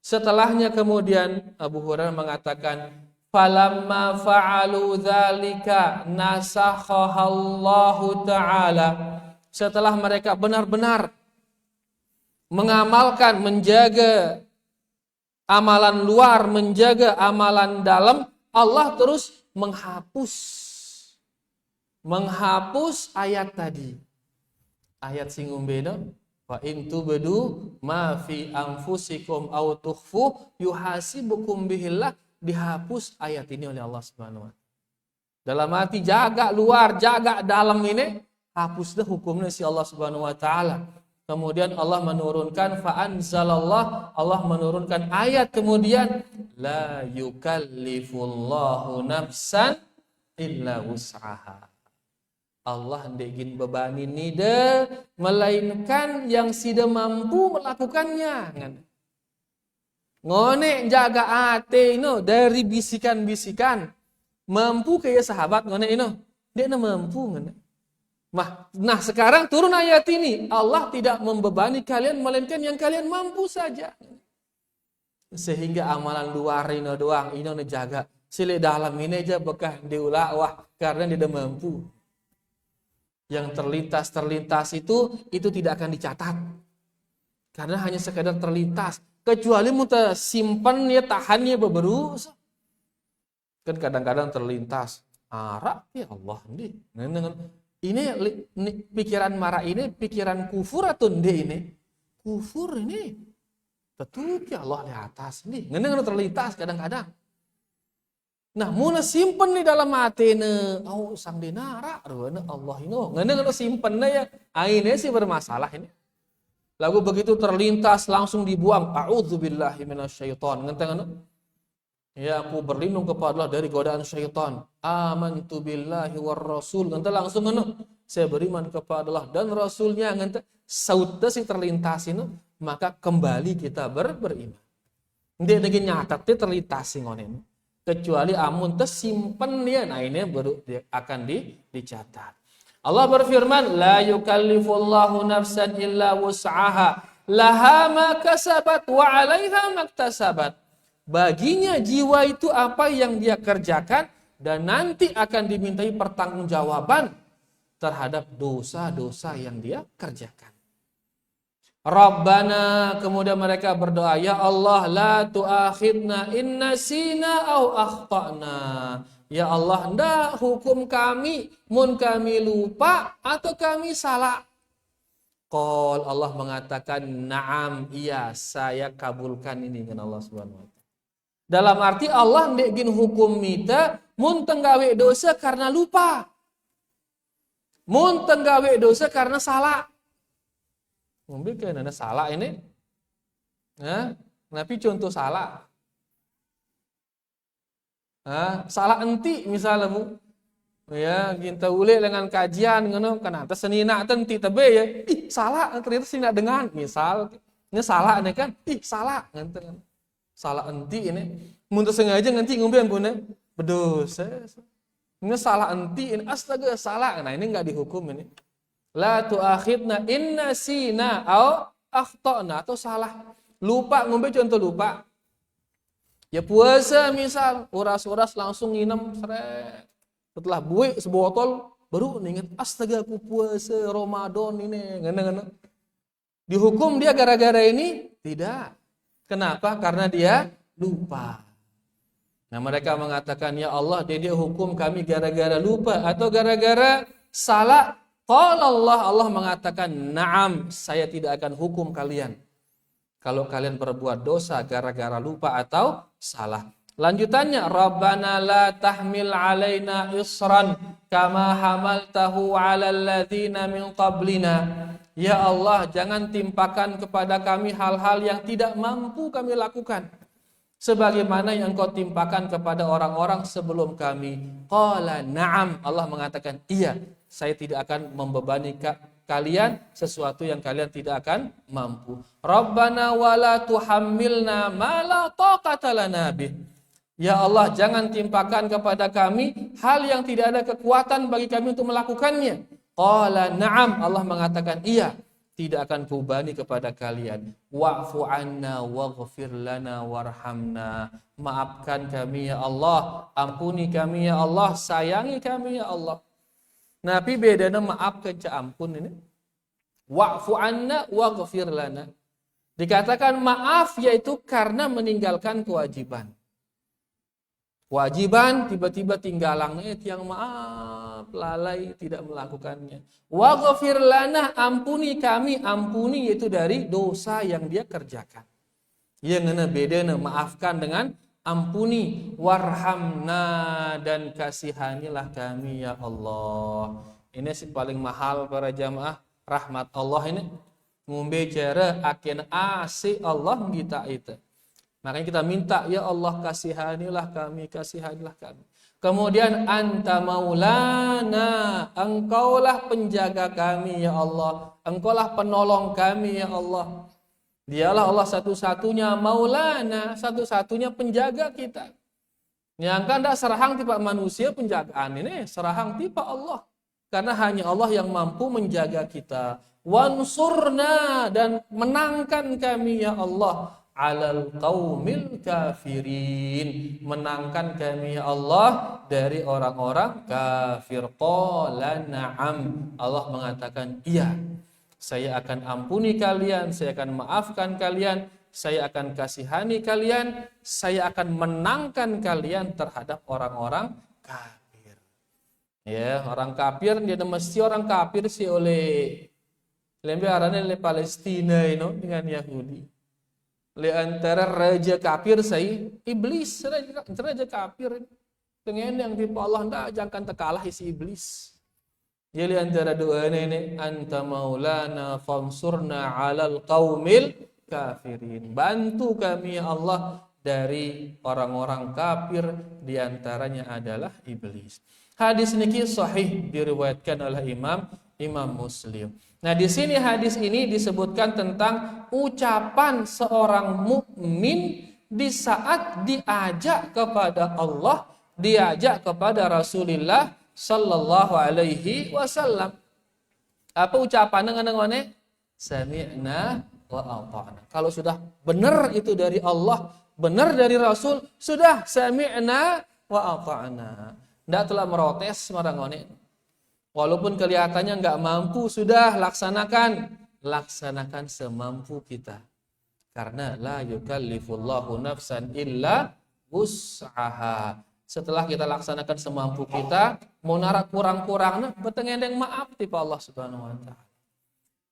Setelahnya kemudian Abu Hurairah mengatakan, falamma fa'alu dzalika nasakhahallahu ta'ala. Setelah mereka benar-benar mengamalkan, menjaga amalan luar, menjaga amalan dalam, Allah terus menghapus ayat tadi. Ayat singgung beda. Fa in tubdu ma fi anfusikum aw tukhfu yuhasibukum bihillah. Dihapus ayat ini oleh Allah Subhanahu wa ta'ala. Dalam arti jaga luar, jaga dalam ini, hapuslah hukumnya si Allah Subhanahu wa ta'ala. Kemudian Allah menurunkan fa'anzalallah, Allah menurunkan ayat kemudian la yukallifullahu nafsan illa wus'aha. Allah ndegin bebani nida, melainkan yang sida mampu melakukannya. Ngone jaga ate ino dari bisikan-bisikan. Mampu kayak sahabat ngone ino. Dia mampu ngone. Nah sekarang turun ayat ini. Allah tidak membebani kalian melainkan yang kalian mampu saja. Sehingga amalan luar ino doang ino jaga. Sile dalam ini aja bekah diulah wah karena dia mampu. Yang terlintas itu tidak akan dicatat. Karena hanya sekedar terlintas. Kecuali muta simpan ya tahannya beberu. Kan kadang-kadang terlintas. Arak ya Allah nih. Ini pikiran marah ini pikiran kufur atau ini? Kufur ini. Tetap ya Allah di atas nih. Ngeneng terlintas kadang-kadang. Nah, muna simpen di dalam hati ne, sang dinara, Allah ino, ngeneng simpen ya, ini sih bermasalah ini. Lalu begitu terlintas langsung dibuang. A'udzubillahi minasyaiton. Ngenteng ya aku berlindung kepada Allah dari godaan syaitan. Amantu billahi war rasul. Ngenteng langsung saya beriman kepada Allah dan rasulnya. Ngenteng sautnya sih terlintas ini, maka kembali kita beriman. Dia lagi nyatat terlintas sih ngono. Kecuali amun tersimpan dia, nah ini baru akan dicatat. Allah berfirman, la yukallifullahu nafsan illa wus'aha, laha ma kasabat wa 'alaiha maktasabat. Baginya jiwa itu apa yang dia kerjakan dan nanti akan dimintai pertanggungjawaban terhadap dosa-dosa yang dia kerjakan. Rabbana, kemudian mereka berdoa, ya Allah la tu'akhidna in nasina au akhtana. Ya Allah, ndak hukum kami mun kami lupa atau kami salah. Qul, Allah mengatakan na'am, iya saya kabulkan ini dengan Allah Subhanahu wa taala. Dalam arti Allah ndak gin hukum mita mun tenggawe dosa karena lupa. Mun tenggawe dosa karena salah. Mungkin ada salah ini, nah, tapi contoh salah, salah enti misalnya bu, ya kita ule dengan kajian, ngono, kenapa senina enti tebe ya, salah ternyata senina dengan, misal, ini salah ini kan, salah, ngenten, salah enti ini, muntah sengaja nganti ngumpian bunda, berdosa, ini salah enti ini, astaga salah, nah ini nggak dihukum ini. La tu'akhidna inna sina au akhtana atau salah. Lupa, ngombe contoh lupa. Ya puasa misal, uras-uras langsung nginem seret. Setelah buik sebotol baru ingat astaga aku puasa Ramadan ini. Ngene-ngene. Dihukum dia gara-gara ini? Tidak. Kenapa? Karena dia lupa. Nah, mereka mengatakan ya Allah, dia hukum kami gara-gara lupa atau gara-gara salah. Kalau Allah mengatakan, na'am, saya tidak akan hukum kalian. Kalau kalian berbuat dosa gara-gara lupa atau salah. Lanjutannya, Rabbana la tahmil alaina isran kama hamaltahu ala alladhina min qablina. Ya Allah, jangan timpakan kepada kami hal-hal yang tidak mampu kami lakukan. Sebagaimana yang kau timpakan kepada orang-orang sebelum kami. Qala na'am, Allah mengatakan, iya. Saya tidak akan membebani kalian sesuatu yang kalian tidak akan mampu. Rabbana wala tuhammilna ma la taqata lana bih. Ya Allah, jangan timpakan kepada kami hal yang tidak ada kekuatan bagi kami untuk melakukannya. Qala na'am, Allah mengatakan iya, tidak akan kubani kepada kalian. Wa'fu anna waghfir lana warhamna. Maafkan kami ya Allah, ampuni kami ya Allah, sayangi kami ya Allah. Nabi bedana maaf ke ampun ini. Wa'fu anna waghfir lana. Dikatakan maaf yaitu karena meninggalkan kewajiban. Kewajiban tiba-tiba tinggalannya yang maaf, lalai tidak melakukannya. Waghfir lana, ampuni kami, ampuni yaitu dari dosa yang dia kerjakan. Yang ngena bedana maafkan dengan ampuni, warhamna, dan kasihanilah kami ya Allah. Ini sih paling mahal para jamaah, rahmat Allah ini. Ngombe cara akin asi Allah kita itu. Makanya kita minta, ya Allah kasihanilah kami, kasihanilah kami. Kemudian anta maulana, engkaulah penjaga kami ya Allah, engkaulah penolong kami ya Allah. Dialah Allah satu-satunya maulana, satu-satunya penjaga kita. Yang kan dak serahang tipe manusia penjagaan ini, serahang tipe Allah. Karena hanya Allah yang mampu menjaga kita. Wansurna, dan menangkan kami ya Allah alal qaumil kafirin, menangkan kami ya Allah dari orang-orang kafir. Qala na'am, Allah mengatakan iya, saya akan ampuni kalian, saya akan maafkan kalian, saya akan kasihani kalian, saya akan menangkan kalian terhadap orang-orang kafir. Ya, orang kafir dia mesti orang kafir sih oleh lembarannya oleh Palestina ini dengan Yahudi. Di antara raja kafir saya iblis, raja kafir pengen yang tipe Allah ndak jangan terkalah isi iblis. Jadi antara dua ini anta maulana fansurna 'alal qaumil kafirin, bantu kami ya Allah dari orang-orang kafir, diantaranya adalah iblis. Hadis niki sahih diriwayatkan oleh Imam Muslim. Nah, di sini hadis ini disebutkan tentang ucapan seorang mukmin di saat diajak kepada Allah, diajak kepada Rasulullah sallallahu alaihi wasallam. Apa ucapan dengan sami'na wa ata'na. Kalau sudah benar itu dari Allah, benar dari Rasul, sudah sami'na wa ata'na. Tidak telah merotes marang ngone. Walaupun kelihatannya nggak mampu, sudah laksanakan semampu kita. Karena la yukallifullahu nafsan illa wus'aha. Setelah kita laksanakan semampu kita, mau narak kurang-kurangnya, betengendeng maaf tipe Allah Subhanahu wa taala.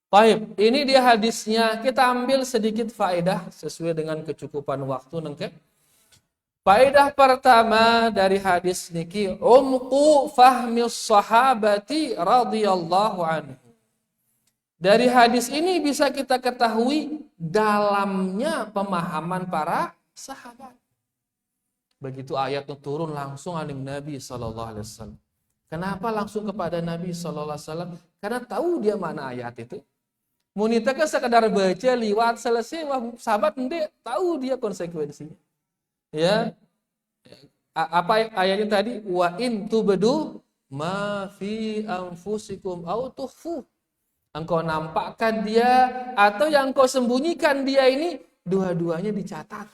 Baik, ini dia hadisnya. Kita ambil sedikit faedah sesuai dengan kecukupan waktu nengke. Faedah pertama dari hadis niki, umqu fahmis sahabati radhiyallahu anhu. Dari hadis ini bisa kita ketahui dalamnya pemahaman para sahabat. Begitu ayatnya turun langsung aning Nabi sallallahu alaihi wasallam. Kenapa langsung kepada Nabi sallallahu alaihi wasallam? Karena tahu dia mana ayat itu. Munita kan sekedar baca liwat selesai, sahabat ndek tahu dia konsekuensinya. Ya, apa ayatnya tadi? Wa in tubdu ma fi anfusikum au tukhfu. Engkau nampakkan dia atau yang kau sembunyikan dia ini, dua-duanya dicatat.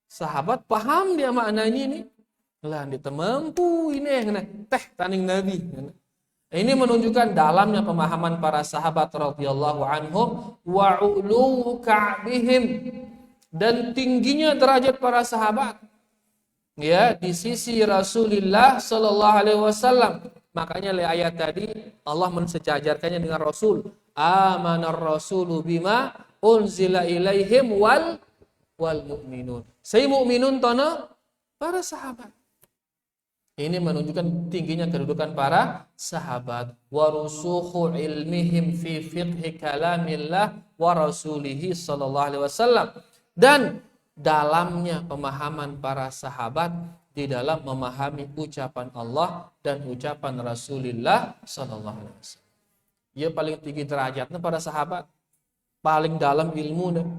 Sahabat paham dia maknanya ini. Lah dia mampu ini teh taning Nabi. Ini menunjukkan dalamnya pemahaman para sahabat radhiyallahu anhum wa ulu ka'bihim, dan tingginya derajat para sahabat ya di sisi Rasulullah sallallahu alaihi wasallam. Makanya le ayat tadi Allah mensejajarkannya dengan Rasul. Amanar rasulu bima unzila ilaihim wal mu'minun. Saya mukminun tono para sahabat. Ini menunjukkan tingginya kedudukan para sahabat. Wa rusukhu ilmihim fi fiqhi kalamillah wa rasulihi sallallahu alaihi wasallam. Dan dalamnya pemahaman para sahabat di dalam memahami ucapan Allah dan ucapan Rasulullah sallallahu alaihi wasallam. Ia paling tinggi derajatnya para sahabat, paling dalam ilmunya.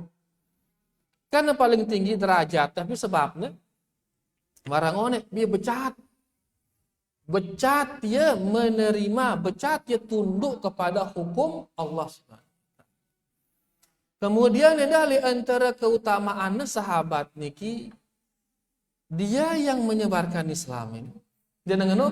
Karena paling tinggi derajat, tapi sebabnya marangone dia becat dia menerima, becat dia tunduk kepada hukum Allah Subhanahu. Kemudian ada antara keutamaannya sahabat niki, dia yang menyebarkan Islam ini. Dia dengan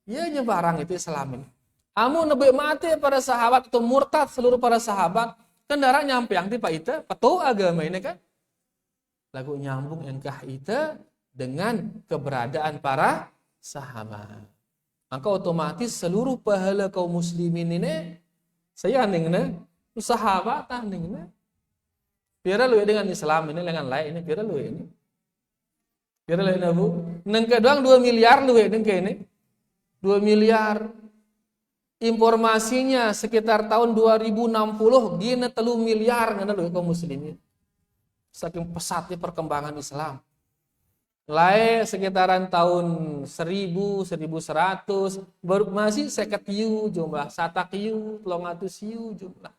dia nyebarang itu Islam ini. Amu nebek mati para sahabat atau murtad seluruh para sahabat, kendaraan nyampe yang tipe itu, petu agama ini kan. Lagu nyambung engkah itu dengan keberadaan para sahabat. Maka otomatis seluruh pahala kaum muslimin ini saya andingna sahabat andingna. Pira lu dengan Islam ini dengan lain ini pira lu ini. Pira lain abu. Nengke doang 2 miliar lu nengke ini. 2 miliar. Informasinya sekitar tahun 2060 gina 3 miliar ngana lu kaum muslimin. saking pesatnya perkembangan Islam. Lae sekitaran tahun 1000, 1100 baru masih 50 jumlah, 100 300 jumlah.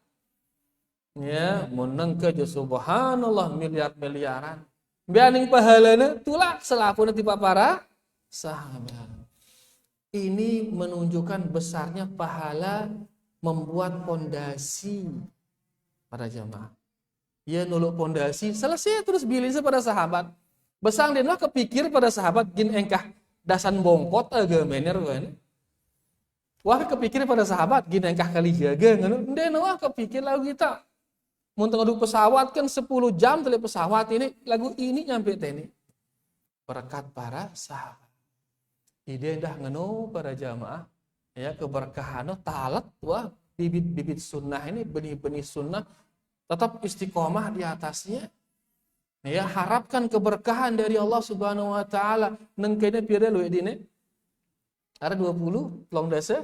Ya, meneng ke subhanallah miliar-miliaran. Bianing pahalana tulak selapuna tiba para sahabat. Ini menunjukkan besarnya pahala membuat pondasi para jamaah. Ya nuluk pondasi, selesai terus bilih pada sahabat. Besang dia kepikir pada sahabat gin engkah dasan bongkot agamener wan. Wah kepikir pada sahabat gin engkah kali jaga ngono. Ndene wah kepikir lagu kita. Mun tengah pesawat kan 10 jam tele pesawat ini lagu ini nyampe teni. Berkat para sahabat. Ide dah ngono para jamaah ya keberkahan talat wah bibit-bibit sunnah ini benih-benih sunnah tetap istiqomah di atasnya. Ya, harapkan keberkahan dari Allah Subhanahu wa taala. Nengkene pira luwe dine? Ada 20 long dasa.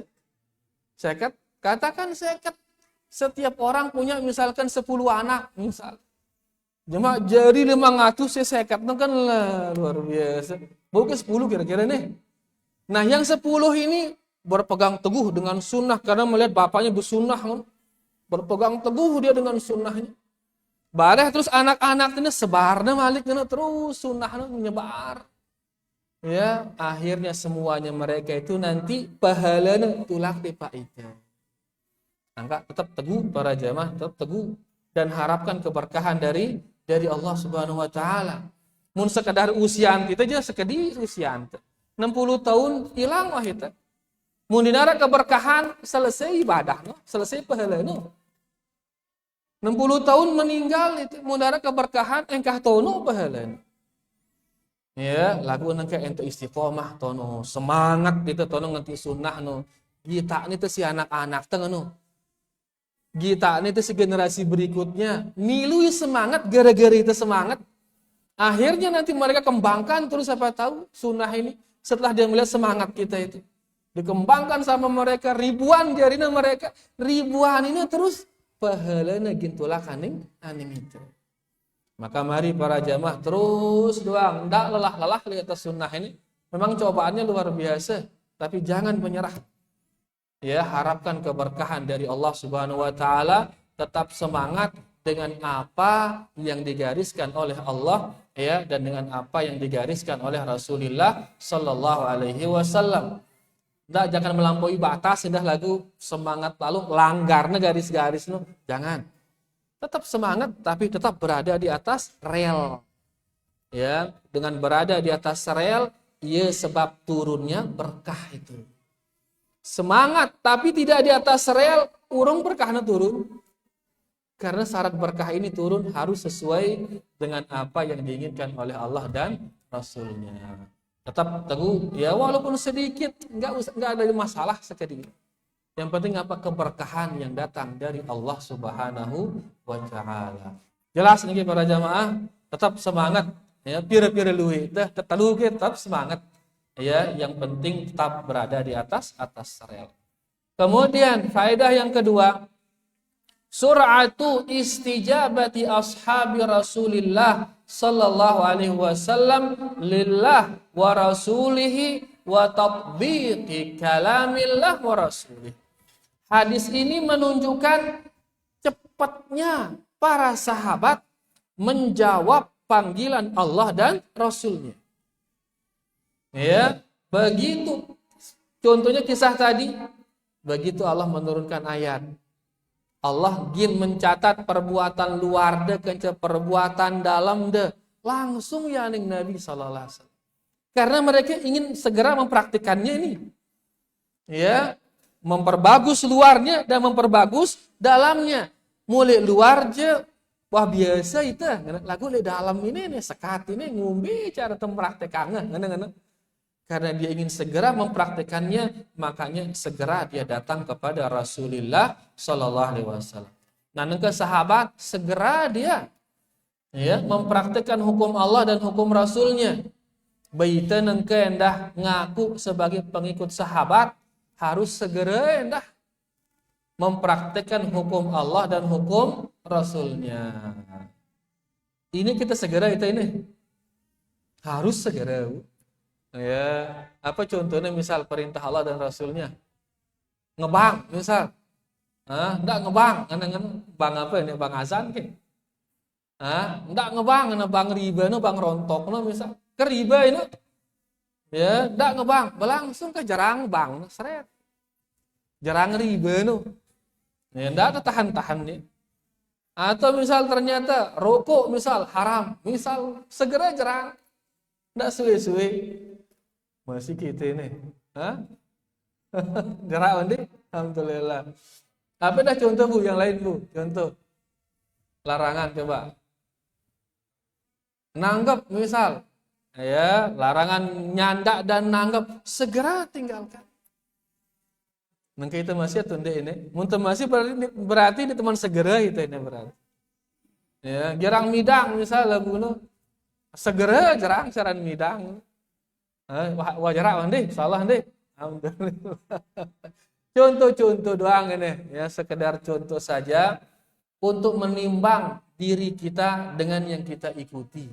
Seket, katakan seket. Setiap orang punya misalkan 10 anak, misal. Cuma jadi 500 seket kan lah, luar biasa. Bukan 10 kira-kira nih. Nah, yang 10 ini berpegang teguh dengan sunnah karena melihat bapaknya bersunnah. Berpegang teguh dia dengan sunnahnya. Bareh terus anak-anak ini sebarnya malik terus sunnahnya menyebar. Ya, akhirnya semuanya mereka itu nanti pahalanya tulak di paida. Angka tetap teguh para jamaah, tetap teguh dan harapkan keberkahan dari Allah Subhanahu wa taala. Mun sekedar usian kita aja sekedar usian. 60 tahun hilang wah kita. Mun dinara keberkahan selesai ibadah, selesai pahalanya. 60 tahun meninggal itu mudara keberkahan engkah tono pahalan. Ya, lagu nangka ento istiqomah tono, semangat itu tono nganti sunnah no. Gita ini tuh si anak-anak tengah no. Gita ini tuh si generasi berikutnya nilu semangat gara-gara itu semangat. Akhirnya nanti mereka kembangkan terus apa tahu sunnah ini setelah dia melihat semangat kita itu. Dikembangkan sama mereka ribuan jarina mereka, ribuan ini terus pahalana gintulah kaning itu. Maka mari para jamaah terus doang, ndak lelah-lelah di atas sunnah ini. Memang cobaannya luar biasa, tapi jangan menyerah. Ya, harapkan keberkahan dari Allah Subhanahu wa taala, tetap semangat dengan apa yang digariskan oleh Allah ya dan dengan apa yang digariskan oleh Rasulullah sallallahu alaihi wasallam. Jangan melampaui batas, sudah lagu semangat lalu langgarnya garis-garis no. Jangan. Tetap semangat tapi tetap berada di atas rel. Ya, dengan berada di atas rel, ia sebab turunnya berkah itu. Semangat tapi tidak di atas rel, urung berkahnya turun. Karena syarat berkah ini turun harus sesuai dengan apa yang diinginkan oleh Allah dan Rasulnya. Tetap teguh, ya walaupun sedikit, enggak ada masalah sedikit. Yang penting apa keberkahan yang datang dari Allah Subhanahu wa taala. Jelas nih para jamaah, tetap semangat ya, pira-pira luwe tetap semangat. Ya, yang penting tetap berada di atas rel. Kemudian faedah yang kedua, sur'atu istijabati ashabi Rasulillah sallallahu alaihi wasallam lillah wa rasulihi wa tatbiqi kalamillah wa rasulih. Hadis ini menunjukkan cepatnya para sahabat menjawab panggilan Allah dan Rasulnya. Ya, begitu contohnya kisah tadi, begitu Allah menurunkan ayat. Allah gin mencatat perbuatan luar de kenca perbuatan dalam de langsung ya ning Nabi sallallahu alaihi wasallam. Karena mereka ingin segera mempraktikannya ini. Ya, memperbagus luarnya dan memperbagus dalamnya. Mulai luar je wah biasa itu lagu le dalam ini nih sekat ini ngumbi cara tempraktekannya ngene-ngene. Karena dia ingin segera mempraktikannya, makanya segera dia datang kepada Rasulullah Sallallahu Alaihi Wasallam. Nah, nengke sahabat segera dia ya mempraktikkan hukum Allah dan hukum Rasulnya. Baita nengke endah ngaku sebagai pengikut sahabat harus segera endah mempraktikkan hukum Allah dan hukum Rasulnya. Ini kita segera itu ini harus segera. Ya, apa contohnya misal perintah Allah dan Rasulnya ngebang misal, enggak ngebang, bang apa ini bang azan ke, enggak ngebang, bang riba, bang rontok, misal keriba ini, ya enggak ngebang, langsung ke jarang bang, seret, jarang riba ya enggak ada tahan nih. Atau misal ternyata rokok misal haram, misal segera jarang, enggak suwe-suwe, masih kita ini, jarang nih, alhamdulillah. Apa dah contoh Bu yang lain Bu, contoh larangan coba. Nanggap misal, ya larangan nyandak dan nanggap segera tinggalkan. Mungkin itu masih tunde ini, muntah masih berarti di teman segera itu ini berarti. Ya jarang midang misal lagu segera jarang saran midang. Wajar deh, salah deh. Alhamdulillah. Contoh-contoh doang ini, ya sekedar contoh saja untuk menimbang diri kita dengan yang kita ikuti.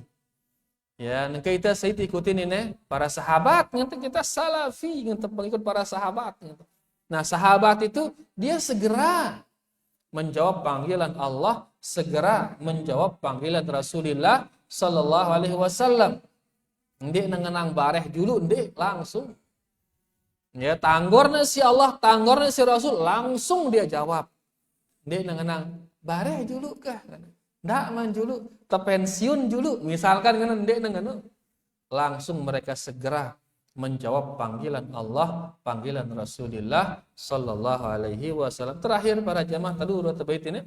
Ya, nanti kita saya ikutin ini para sahabat, nanti kita salafi, nanti pengikut para sahabat. Nah, sahabat itu dia segera menjawab panggilan Allah, segera menjawab panggilan Rasulullah Sallallahu Alaihi Wasallam. Ndek nengenang bareh dulu, ndek langsung. Ya, tanggornya si Allah, tanggornya si Rasul, langsung dia jawab. Ndek nengenang bareh dulu kah? Ndak man dulu, terpensiun dulu. Misalkan kan ndek nengenang. Langsung mereka segera menjawab panggilan Allah, panggilan Rasulullah Sallallahu Alaihi Wasallam. Terakhir para jamaah tadi udah terbaik ini.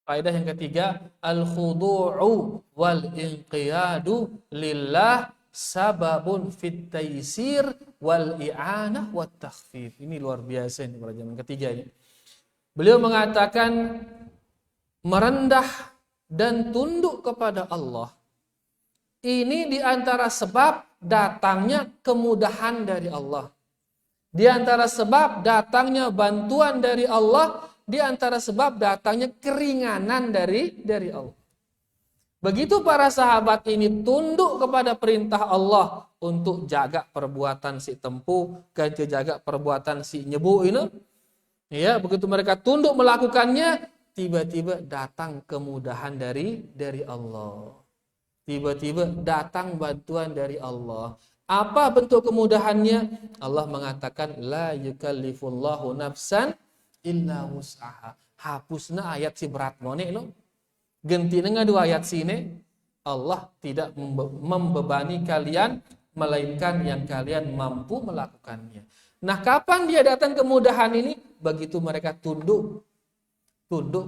Faedah yang ketiga, al-khudu'u wal inqiyadu lillah sababun fit taysir wal i'anah wat takhfif. Ini luar biasa ini para jamaah ketiga ini. Beliau mengatakan merendah dan tunduk kepada Allah. Ini diantara sebab datangnya kemudahan dari Allah. Di antara sebab datangnya bantuan dari Allah, di antara sebab datangnya keringanan dari Allah. Begitu para sahabat ini tunduk kepada perintah Allah untuk jaga perbuatan si tempuh, ganti jaga perbuatan si nyebu ini. Ya, begitu mereka tunduk melakukannya, tiba-tiba datang kemudahan dari Allah. Tiba-tiba datang bantuan dari Allah. Apa bentuk kemudahannya? Allah mengatakan la yukallifullahu nafsan illa wus'aha. Hapusna ayat si berat mone lo. Ganti dengan dua ayat sini. Allah tidak membebani kalian melainkan yang kalian mampu melakukannya. Nah, kapan dia datang kemudahan ini? Begitu mereka tunduk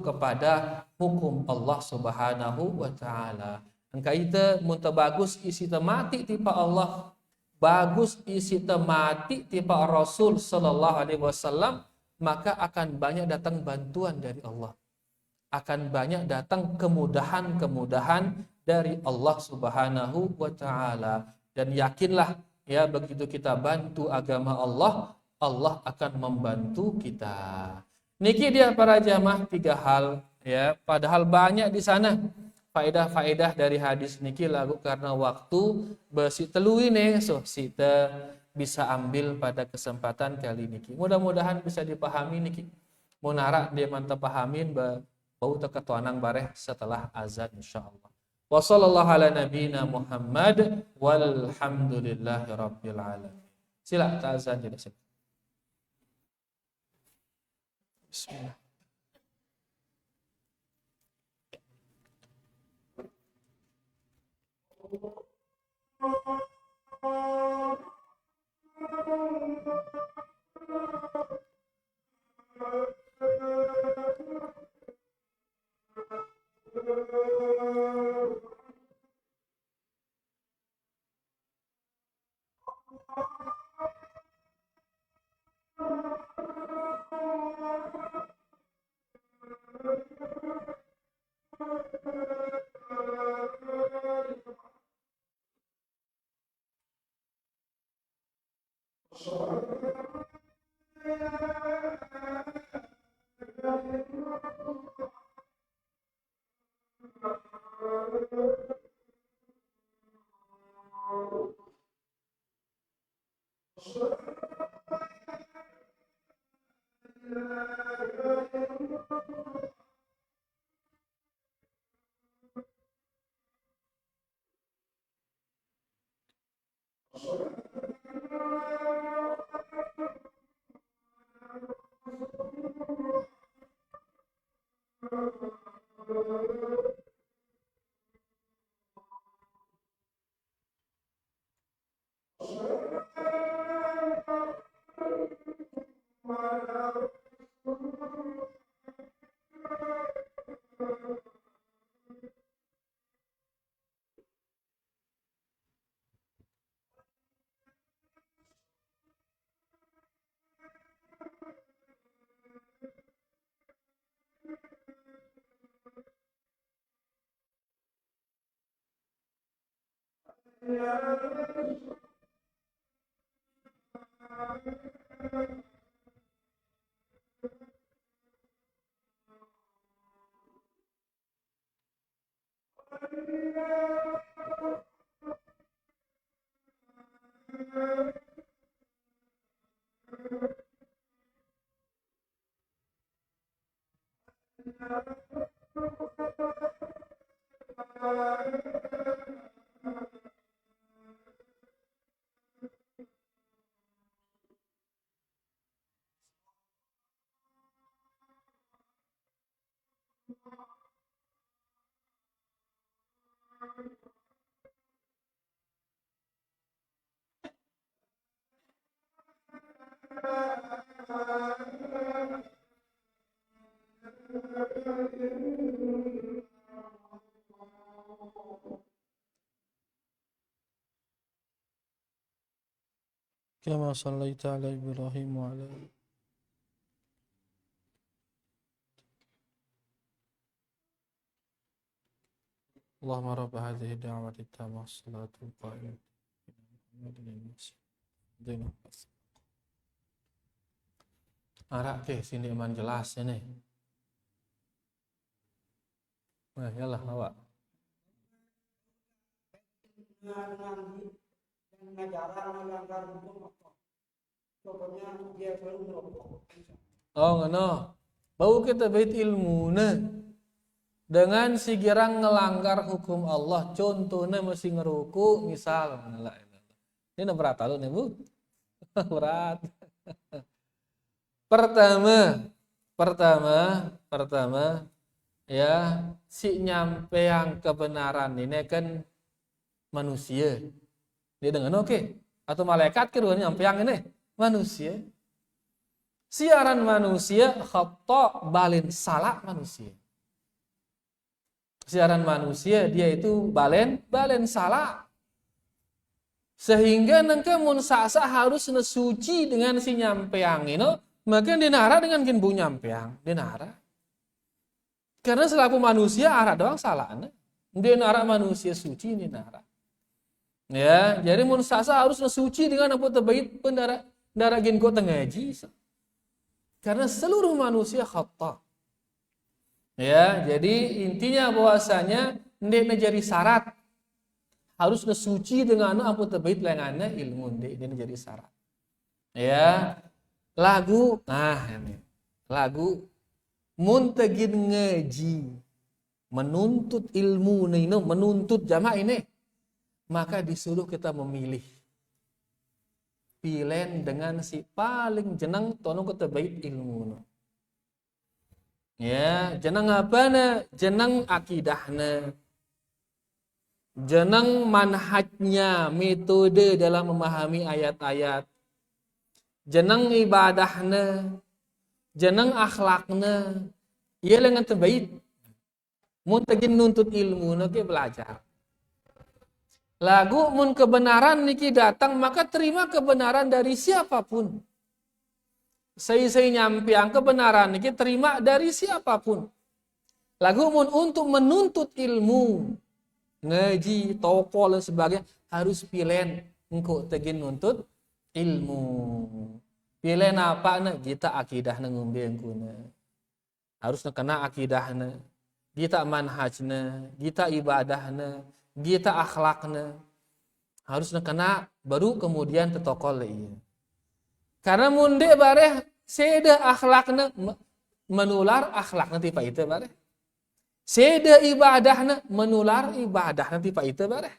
kepada hukum Allah Subhanahu wa taala. Engkau itu muntah bagus isi temati tipa Allah, bagus isi temati tipa Rasul Sallallahu Alaihi Wasallam, maka akan banyak datang bantuan dari Allah, akan banyak datang kemudahan dari Allah Subhanahu wa taala. Dan yakinlah ya, begitu kita bantu agama Allah, Allah akan membantu kita. Niki dia para jamaah 3 hal ya, padahal banyak di sana faedah-faedah dari hadis niki lagu karena waktu besi telu ini so kita bisa ambil pada kesempatan kali niki. Mudah-mudahan bisa dipahami niki. Munara dia mantap pahamin bau tekatuanang bareh setelah azan insyaallah. Wa sallallahu ala nabiyina Muhammad walhamdulillahi rabbil alamin. Sila ta'azan jadi sila. Bismillah. كما صليت على إبراهيم وعلى اللهم رب هذه الدعوة التامة الصلاة القائمة Arak ke sini iman jelas ini. Nah, yalah awak. Oh, ngono. Bau kita bait ilmu nah. Dengan si girang ngelanggar hukum Allah, contohnya masih ngeruku, misal ini berat alun nih Bu. Berat. Pertama ya, si nyampe yang kebenaran ini kan manusia. Dia dengan oke. Atau malaikat kedua nyampe yang ini manusia. Siaran manusia khata balin salah manusia. Siaran manusia dia itu balen salah. Sehingga nengke mun sasa harus nesuci dengan si nyampeang ini, maka dinara dengan kin bu nyampeang, dinara. Karena selaku manusia arah doang salah, dinara manusia suci dinara. Ya, jadi mun sasa harus nesuci dengan apa terbaik pendara gin ko tengaji. Karena seluruh manusia khata. Ya, jadi intinya bahwasanya ndek jadi syarat harus nesuci dengan apa terbaik lengannya ilmu ndek ini jadi syarat. Ya, lagu ini. Lagu muntegin ngaji menuntut ilmu nih, menuntut jamaah ini. Maka disuruh kita memilih. Pilen dengan si paling jenang tolong kita baik ilmu. Ya, jenang apa na? Jenang akidahna. Jenang manhajnya, metode dalam memahami ayat-ayat. Jenang ibadahna. Jenang akhlakna. Ia lengan terbaik. Mun tegin nuntut ilmu nake belajar. Lagu mun kebenaran niki datang maka terima kebenaran dari siapapun. Saya nyampiang kebenaran niki terima dari siapapun. Lagu mun untuk menuntut ilmu, ngaji, toko dan sebagainya harus pilen engkau tegin nuntut ilmu. Pilen apa na? Kita akidah na ngumbi engkuna. Harus kena akidahna. Kita manhajna, kita ibadahna, kita akhlakna. Harus kena baru kemudian tetokol iya. Karena munde bareh seda akhlakna menular akhlakna ti pa itu bareh. Seda ibadahna menular ibadahna ti pa itu bareh.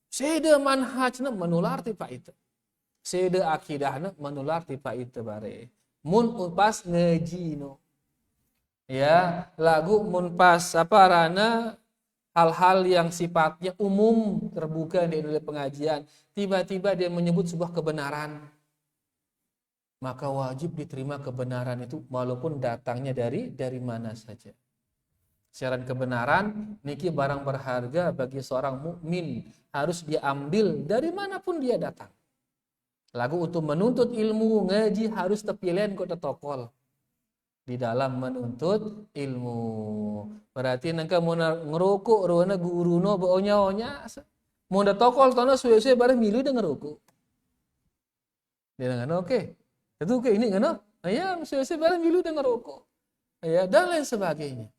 Seda manhajna menular ti pa itu. Seda akidahna menular ti pa itu bareh. Mun pas ngejino. Ya, lagu mun pas apa rana hal-hal yang sifatnya umum terbuka di dalam pengajian, tiba-tiba dia menyebut sebuah kebenaran, maka wajib diterima kebenaran itu walaupun datangnya dari mana saja. Siaran kebenaran niki barang berharga bagi seorang mukmin, harus diambil dari manapun dia datang. Lagu untuk menuntut ilmu ngaji harus terpilihan kota tokol di dalam menuntut ilmu. Berarti nangka mau ngerokok ruana guruno baonya mau da tokol tono suwe-suwe bareng milu da ngerokok. Dia ngano oke. Itu oke ini ngano? Ya suwe-suwe bareng milu da ngerokok. Ya dan lain sebagainya.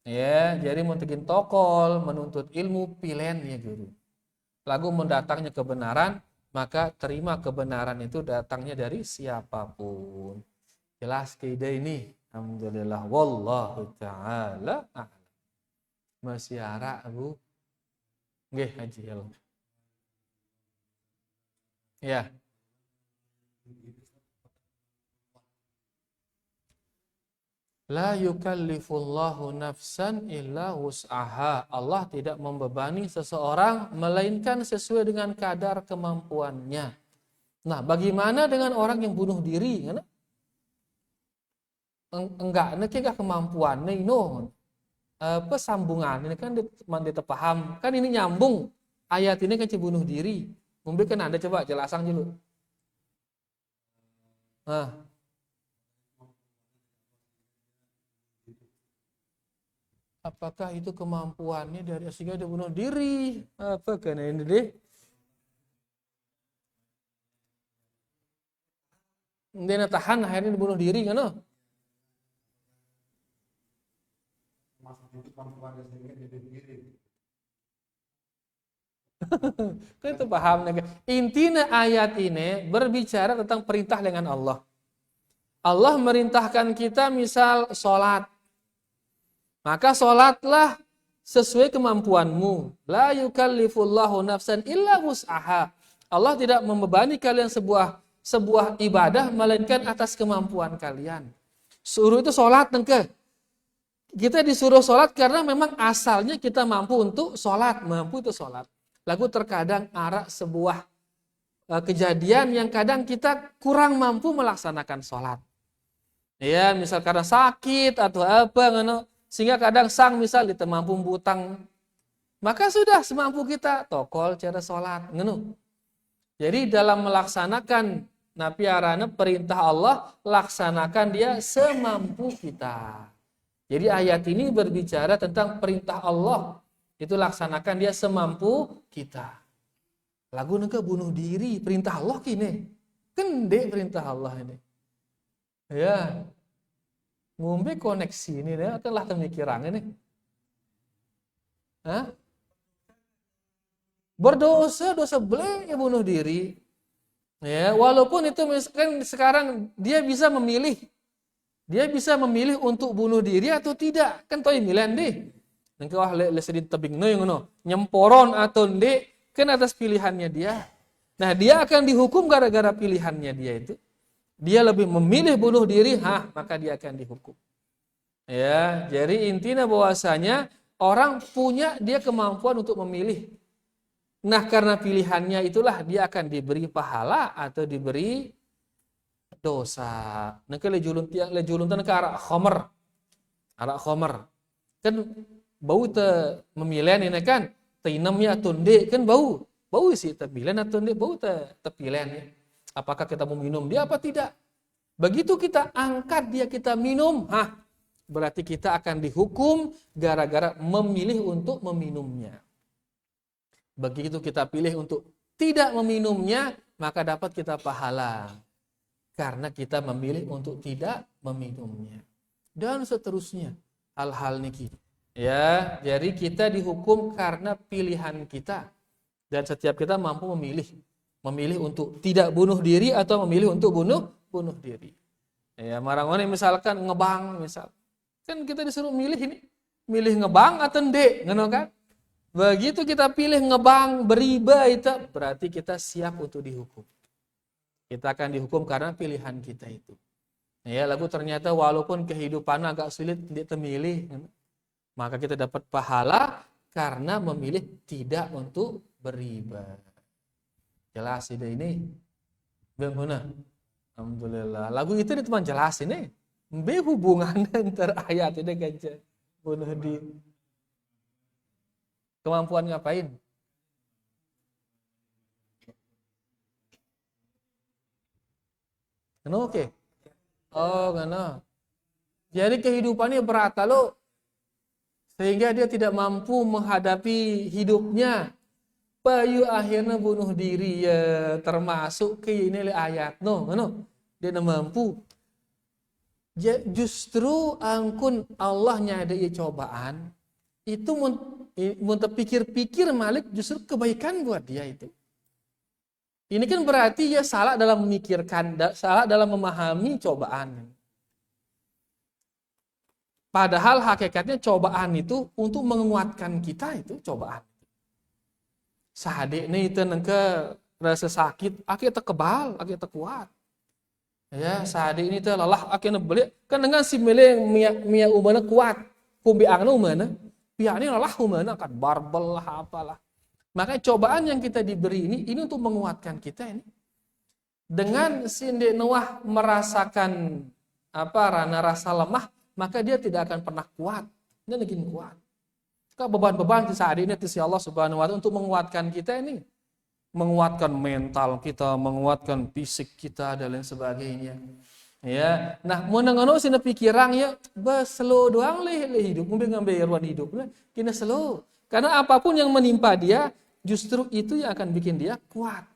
Ya, jadi mau tekin tokol menuntut ilmu pilihan ya guru. Lagu mendatangnya kebenaran, maka terima kebenaran itu datangnya dari siapapun. Jelas kaidah ini. Alhamdulillah wallahu taala a'lam. Masih ara Bu. Nggih haji ya. La yukallifullahu nafsan illa wus'aha. Allah tidak membebani seseorang melainkan sesuai dengan kadar kemampuannya. Nah, bagaimana dengan orang yang bunuh diri? Enggak kemampuan nih no. Apa sambungan ini kan kita paham kan ini nyambung ayat ini kan bunuh diri. Mungkin kan Anda coba jelasan dulu. Apakah itu kemampuannya dari sehingga dia bunuh diri? Apa kan ini deh? Dia tahan akhirnya dibunuh diri kan? Kan itu paham. Intinya ayat ini berbicara tentang perintah dengan Allah. Allah merintahkan kita misal sholat. Maka sholatlah sesuai kemampuanmu. La yukallifullahu nafsan illa wus'aha. Allah tidak membebani kalian sebuah ibadah melainkan atas kemampuan kalian. Suruh itu sholat nengke. Kita disuruh sholat karena memang asalnya kita mampu untuk sholat. Mampu itu sholat. Lagu terkadang arak sebuah kejadian yang kadang kita kurang mampu melaksanakan sholat. Ya, misal karena sakit atau apa, sehingga kadang sang misal kita mampu butang. Maka sudah semampu kita tokol cara sholat. Jadi dalam melaksanakan napi arana perintah Allah, laksanakan dia semampu kita. Jadi ayat ini berbicara tentang perintah Allah. Itu laksanakan dia semampu kita. Lagu nengke bunuh diri, perintah Allah kini. Kende perintah Allah ini. Ya. Ngombe koneksi ini telah pemikiran ini. Berdosa, dosa boleh bunuh diri. Ya, walaupun itu misalkan sekarang dia bisa memilih. Dia bisa memilih untuk bunuh diri atau tidak. Kan toy milihan deh. Nengke wah lesedin tebing nyemporon atau ndek kan atas pilihannya dia. Nah, dia akan dihukum gara-gara pilihannya dia itu. Dia lebih memilih bunuh diri, maka dia akan dihukum. Ya, jadi intinya bahwasanya orang punya dia kemampuan untuk memilih. Nah, karena pilihannya itulah dia akan diberi pahala atau diberi dosa. Nengke lejulun ke arah khomer. Arah khomer. Kan bau te memilihan ini kan. Tinamnya tunde kan bau. Bau sih terpilihan atau tunde bau terpilihan ya. Apakah kita mau minum dia apa tidak? Begitu kita angkat dia kita minum, berarti kita akan dihukum gara-gara memilih untuk meminumnya. Begitu kita pilih untuk tidak meminumnya, maka dapat kita pahala. Karena kita memilih untuk tidak meminumnya. Dan seterusnya hal-hal niki. Ya, jadi kita dihukum karena pilihan kita. Dan setiap kita mampu memilih. Memilih untuk tidak bunuh diri atau memilih untuk bunuh diri. Ya, marang-marang misalkan ngebang misal. Kan kita disuruh milih ini. Milih ngebang atau ndek, ngono kan? Begitu kita pilih ngebang beriba itu berarti kita siap untuk dihukum. Kita akan dihukum karena pilihan kita itu. Ya, lagu ternyata walaupun kehidupan agak sulit dia temilih, maka kita dapat pahala karena memilih tidak untuk beriba. Jelas ide ini? Bagaimana? Alhamdulillah. Lagu itu di teman jelas ini. Be hubungan antara ayat ini gajah bunuh diri. Kemampuan ngapain? Kenapa oke? Oh, kenapa? Jadi kehidupannya berat lo, sehingga dia tidak mampu menghadapi hidupnya. Payu akhirnya bunuh diri ya, termasuk ke ini ayat no, dia tidak mampu. Justru angkun Allah nyadai cobaan itu pikir-pikir Malik justru kebaikan buat dia itu. Ini kan berarti ya salah dalam memikirkan, salah dalam memahami cobaan. Padahal hakikatnya cobaan itu untuk menguatkan kita itu cobaan. Sadik nih itu nengke rasa sakit, akhirnya kebal, akhirnya kuat. Ya, sadik ini tuh lelah akhirnya beli. Kan dengan si milih mia umana kuat, kumbi angna umana, pihak ini lelah umana kan barbel lah apalah. Makanya cobaan yang kita diberi ini untuk menguatkan kita ini. Dengan Sinde Noah merasakan rasa lemah, maka dia tidak akan pernah kuat. Dia lagi kuat. Beban-beban di saat ini si Allah Subhanahu wa taala untuk menguatkan kita ini, menguatkan mental kita, menguatkan fisik kita dan lain sebagainya. Ya, nah mun ngono sina pikiran ya slow doang le hidup, ngambil ruang hidup lah, kena slow. Karena apapun yang menimpa dia, justru itu yang akan bikin dia kuat.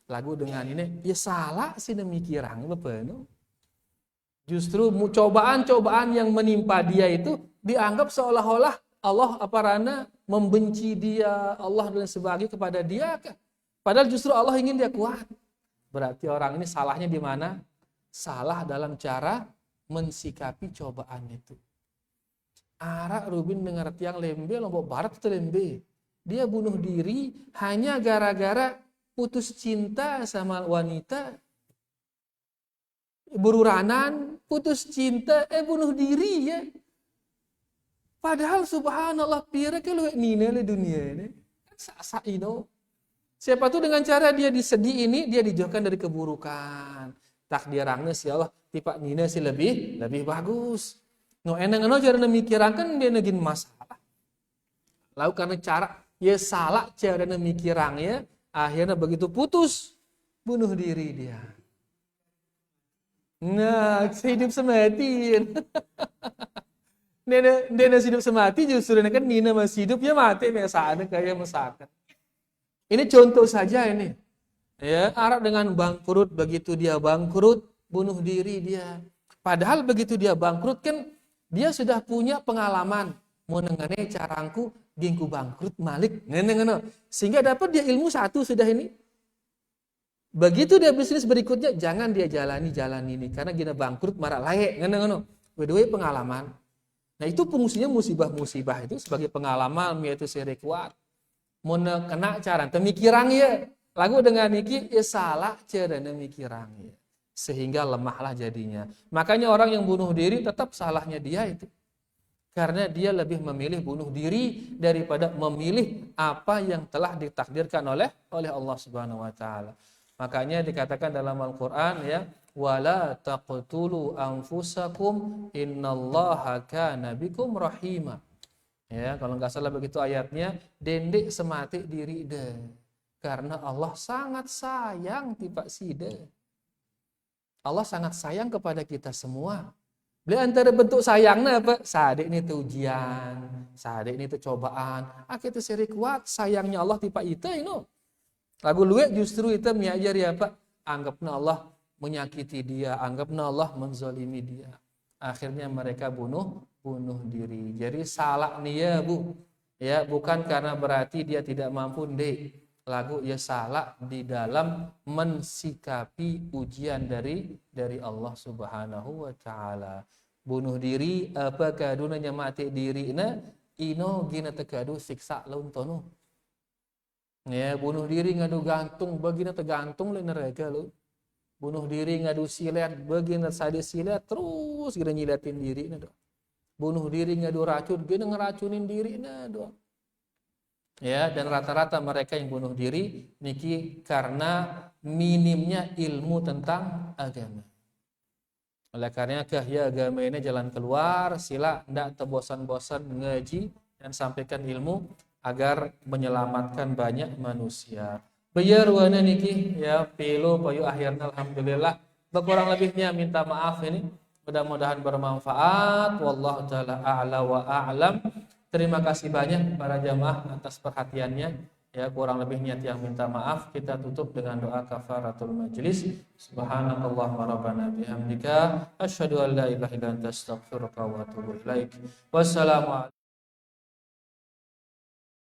Lagu dengan ini, ya salah sina mikiran bepenuh. Justru cobaan-cobaan yang menimpa dia itu dianggap seolah-olah Allah membenci dia, Allah dan sebagainya kepada dia. Padahal justru Allah ingin dia kuat. Berarti orang ini salahnya di mana? Salah dalam cara mensikapi cobaan itu. Arak Rubin dengar tiang lembe, Lombok Barat itu lembe. Dia bunuh diri hanya gara-gara putus cinta sama wanita. Beruranan, putus cinta, bunuh diri ya. Padahal subhanallah pira ke lu nina le dunia ini. Sa ino. Siapa tuh dengan cara dia disedih ini dia dijauhkan dari keburukan. Takdirangnya si Allah tipe nina sih lebih bagus. No enang cara memikirkan dia negin masalah. Lalu karena cara ya salah cara memikirangnya akhirnya begitu putus bunuh diri dia. Nah, hidup semati. Nena hidup semati justru kan Nina masih hidup ya mati biasanya kayak masakan. Ini contoh saja ini. Ya, Arab dengan bangkrut, begitu dia bangkrut, bunuh diri dia. Padahal begitu dia bangkrut kan dia sudah punya pengalaman mengenai carangku gingku bangkrut Malik. Sehingga dapat dia ilmu satu sudah ini. Begitu dia bisnis berikutnya jangan dia jalani jalan ini karena gina bangkrut marah layak. Berdua pengalaman. Nah itu fungsinya musibah-musibah itu sebagai pengalaman yaitu seri kuat. Mau kena cara temikirang ya. Lagu dengan iki ya salah cara temikirang ya. Sehingga lemahlah jadinya. Makanya orang yang bunuh diri tetap salahnya dia itu. Karena dia lebih memilih bunuh diri daripada memilih apa yang telah ditakdirkan oleh Allah Subhanahu wa taala. Makanya dikatakan dalam Al-Qur'an ya wala taqtulu anfusakum innallaha kana bikum rahima. Ya, kalau enggak salah begitu ayatnya, dendek semati diri deh. Karena Allah sangat sayang tiba side. Allah sangat sayang kepada kita semua. Beli antara bentuk sayangnya apa? Sadik ini tuh ujian, sadik ini tuh cobaan. Kita seri kuat sayangnya Allah tiba itu ini. Lagu luwek justru itu miajar ya Pak. Anggapnya Allah menyakiti dia, anggapnya Allah menzolimi dia. Akhirnya mereka bunuh diri. Jadi salah nih ya Bu. Ya, bukan karena berarti dia tidak mampu deh. lagu ia salah di dalam mensikapi ujian dari Allah Subhanahu wa taala. Bunuh diri apa kadunanya mati diri na ino gina tekadu siksa laun tono. Ya, bunuh diri ngadu gantung bagina tergantung le neraka lu. Bunuh diri ngadu silet bagina sadi silet terus gina nyilatin diri na do. Bunuh diri ngadu racun gina ngeracunin diri na do. Ya, dan rata-rata mereka yang bunuh diri niki karena minimnya ilmu tentang agama. Oleh karena ya agama ini jalan keluar, sila ndak terbosan-bosan ngaji dan sampaikan ilmu agar menyelamatkan banyak manusia. Biar wana niki ya pilu payu akhirnya alhamdulillah. Kurang lebihnya minta maaf ini. Mudah-mudahan bermanfaat. Wallahu taala a'la wa a'lam. Terima kasih banyak para jamaah atas perhatiannya. Ya, kurang lebihnya yang minta maaf. Kita tutup dengan doa kafaratul majlis. Subhanakallahumma rabbana bihamdika asyhadu an la ilaha illa anta astaghfiruka wa atubu ilaik. Wassalamualaikum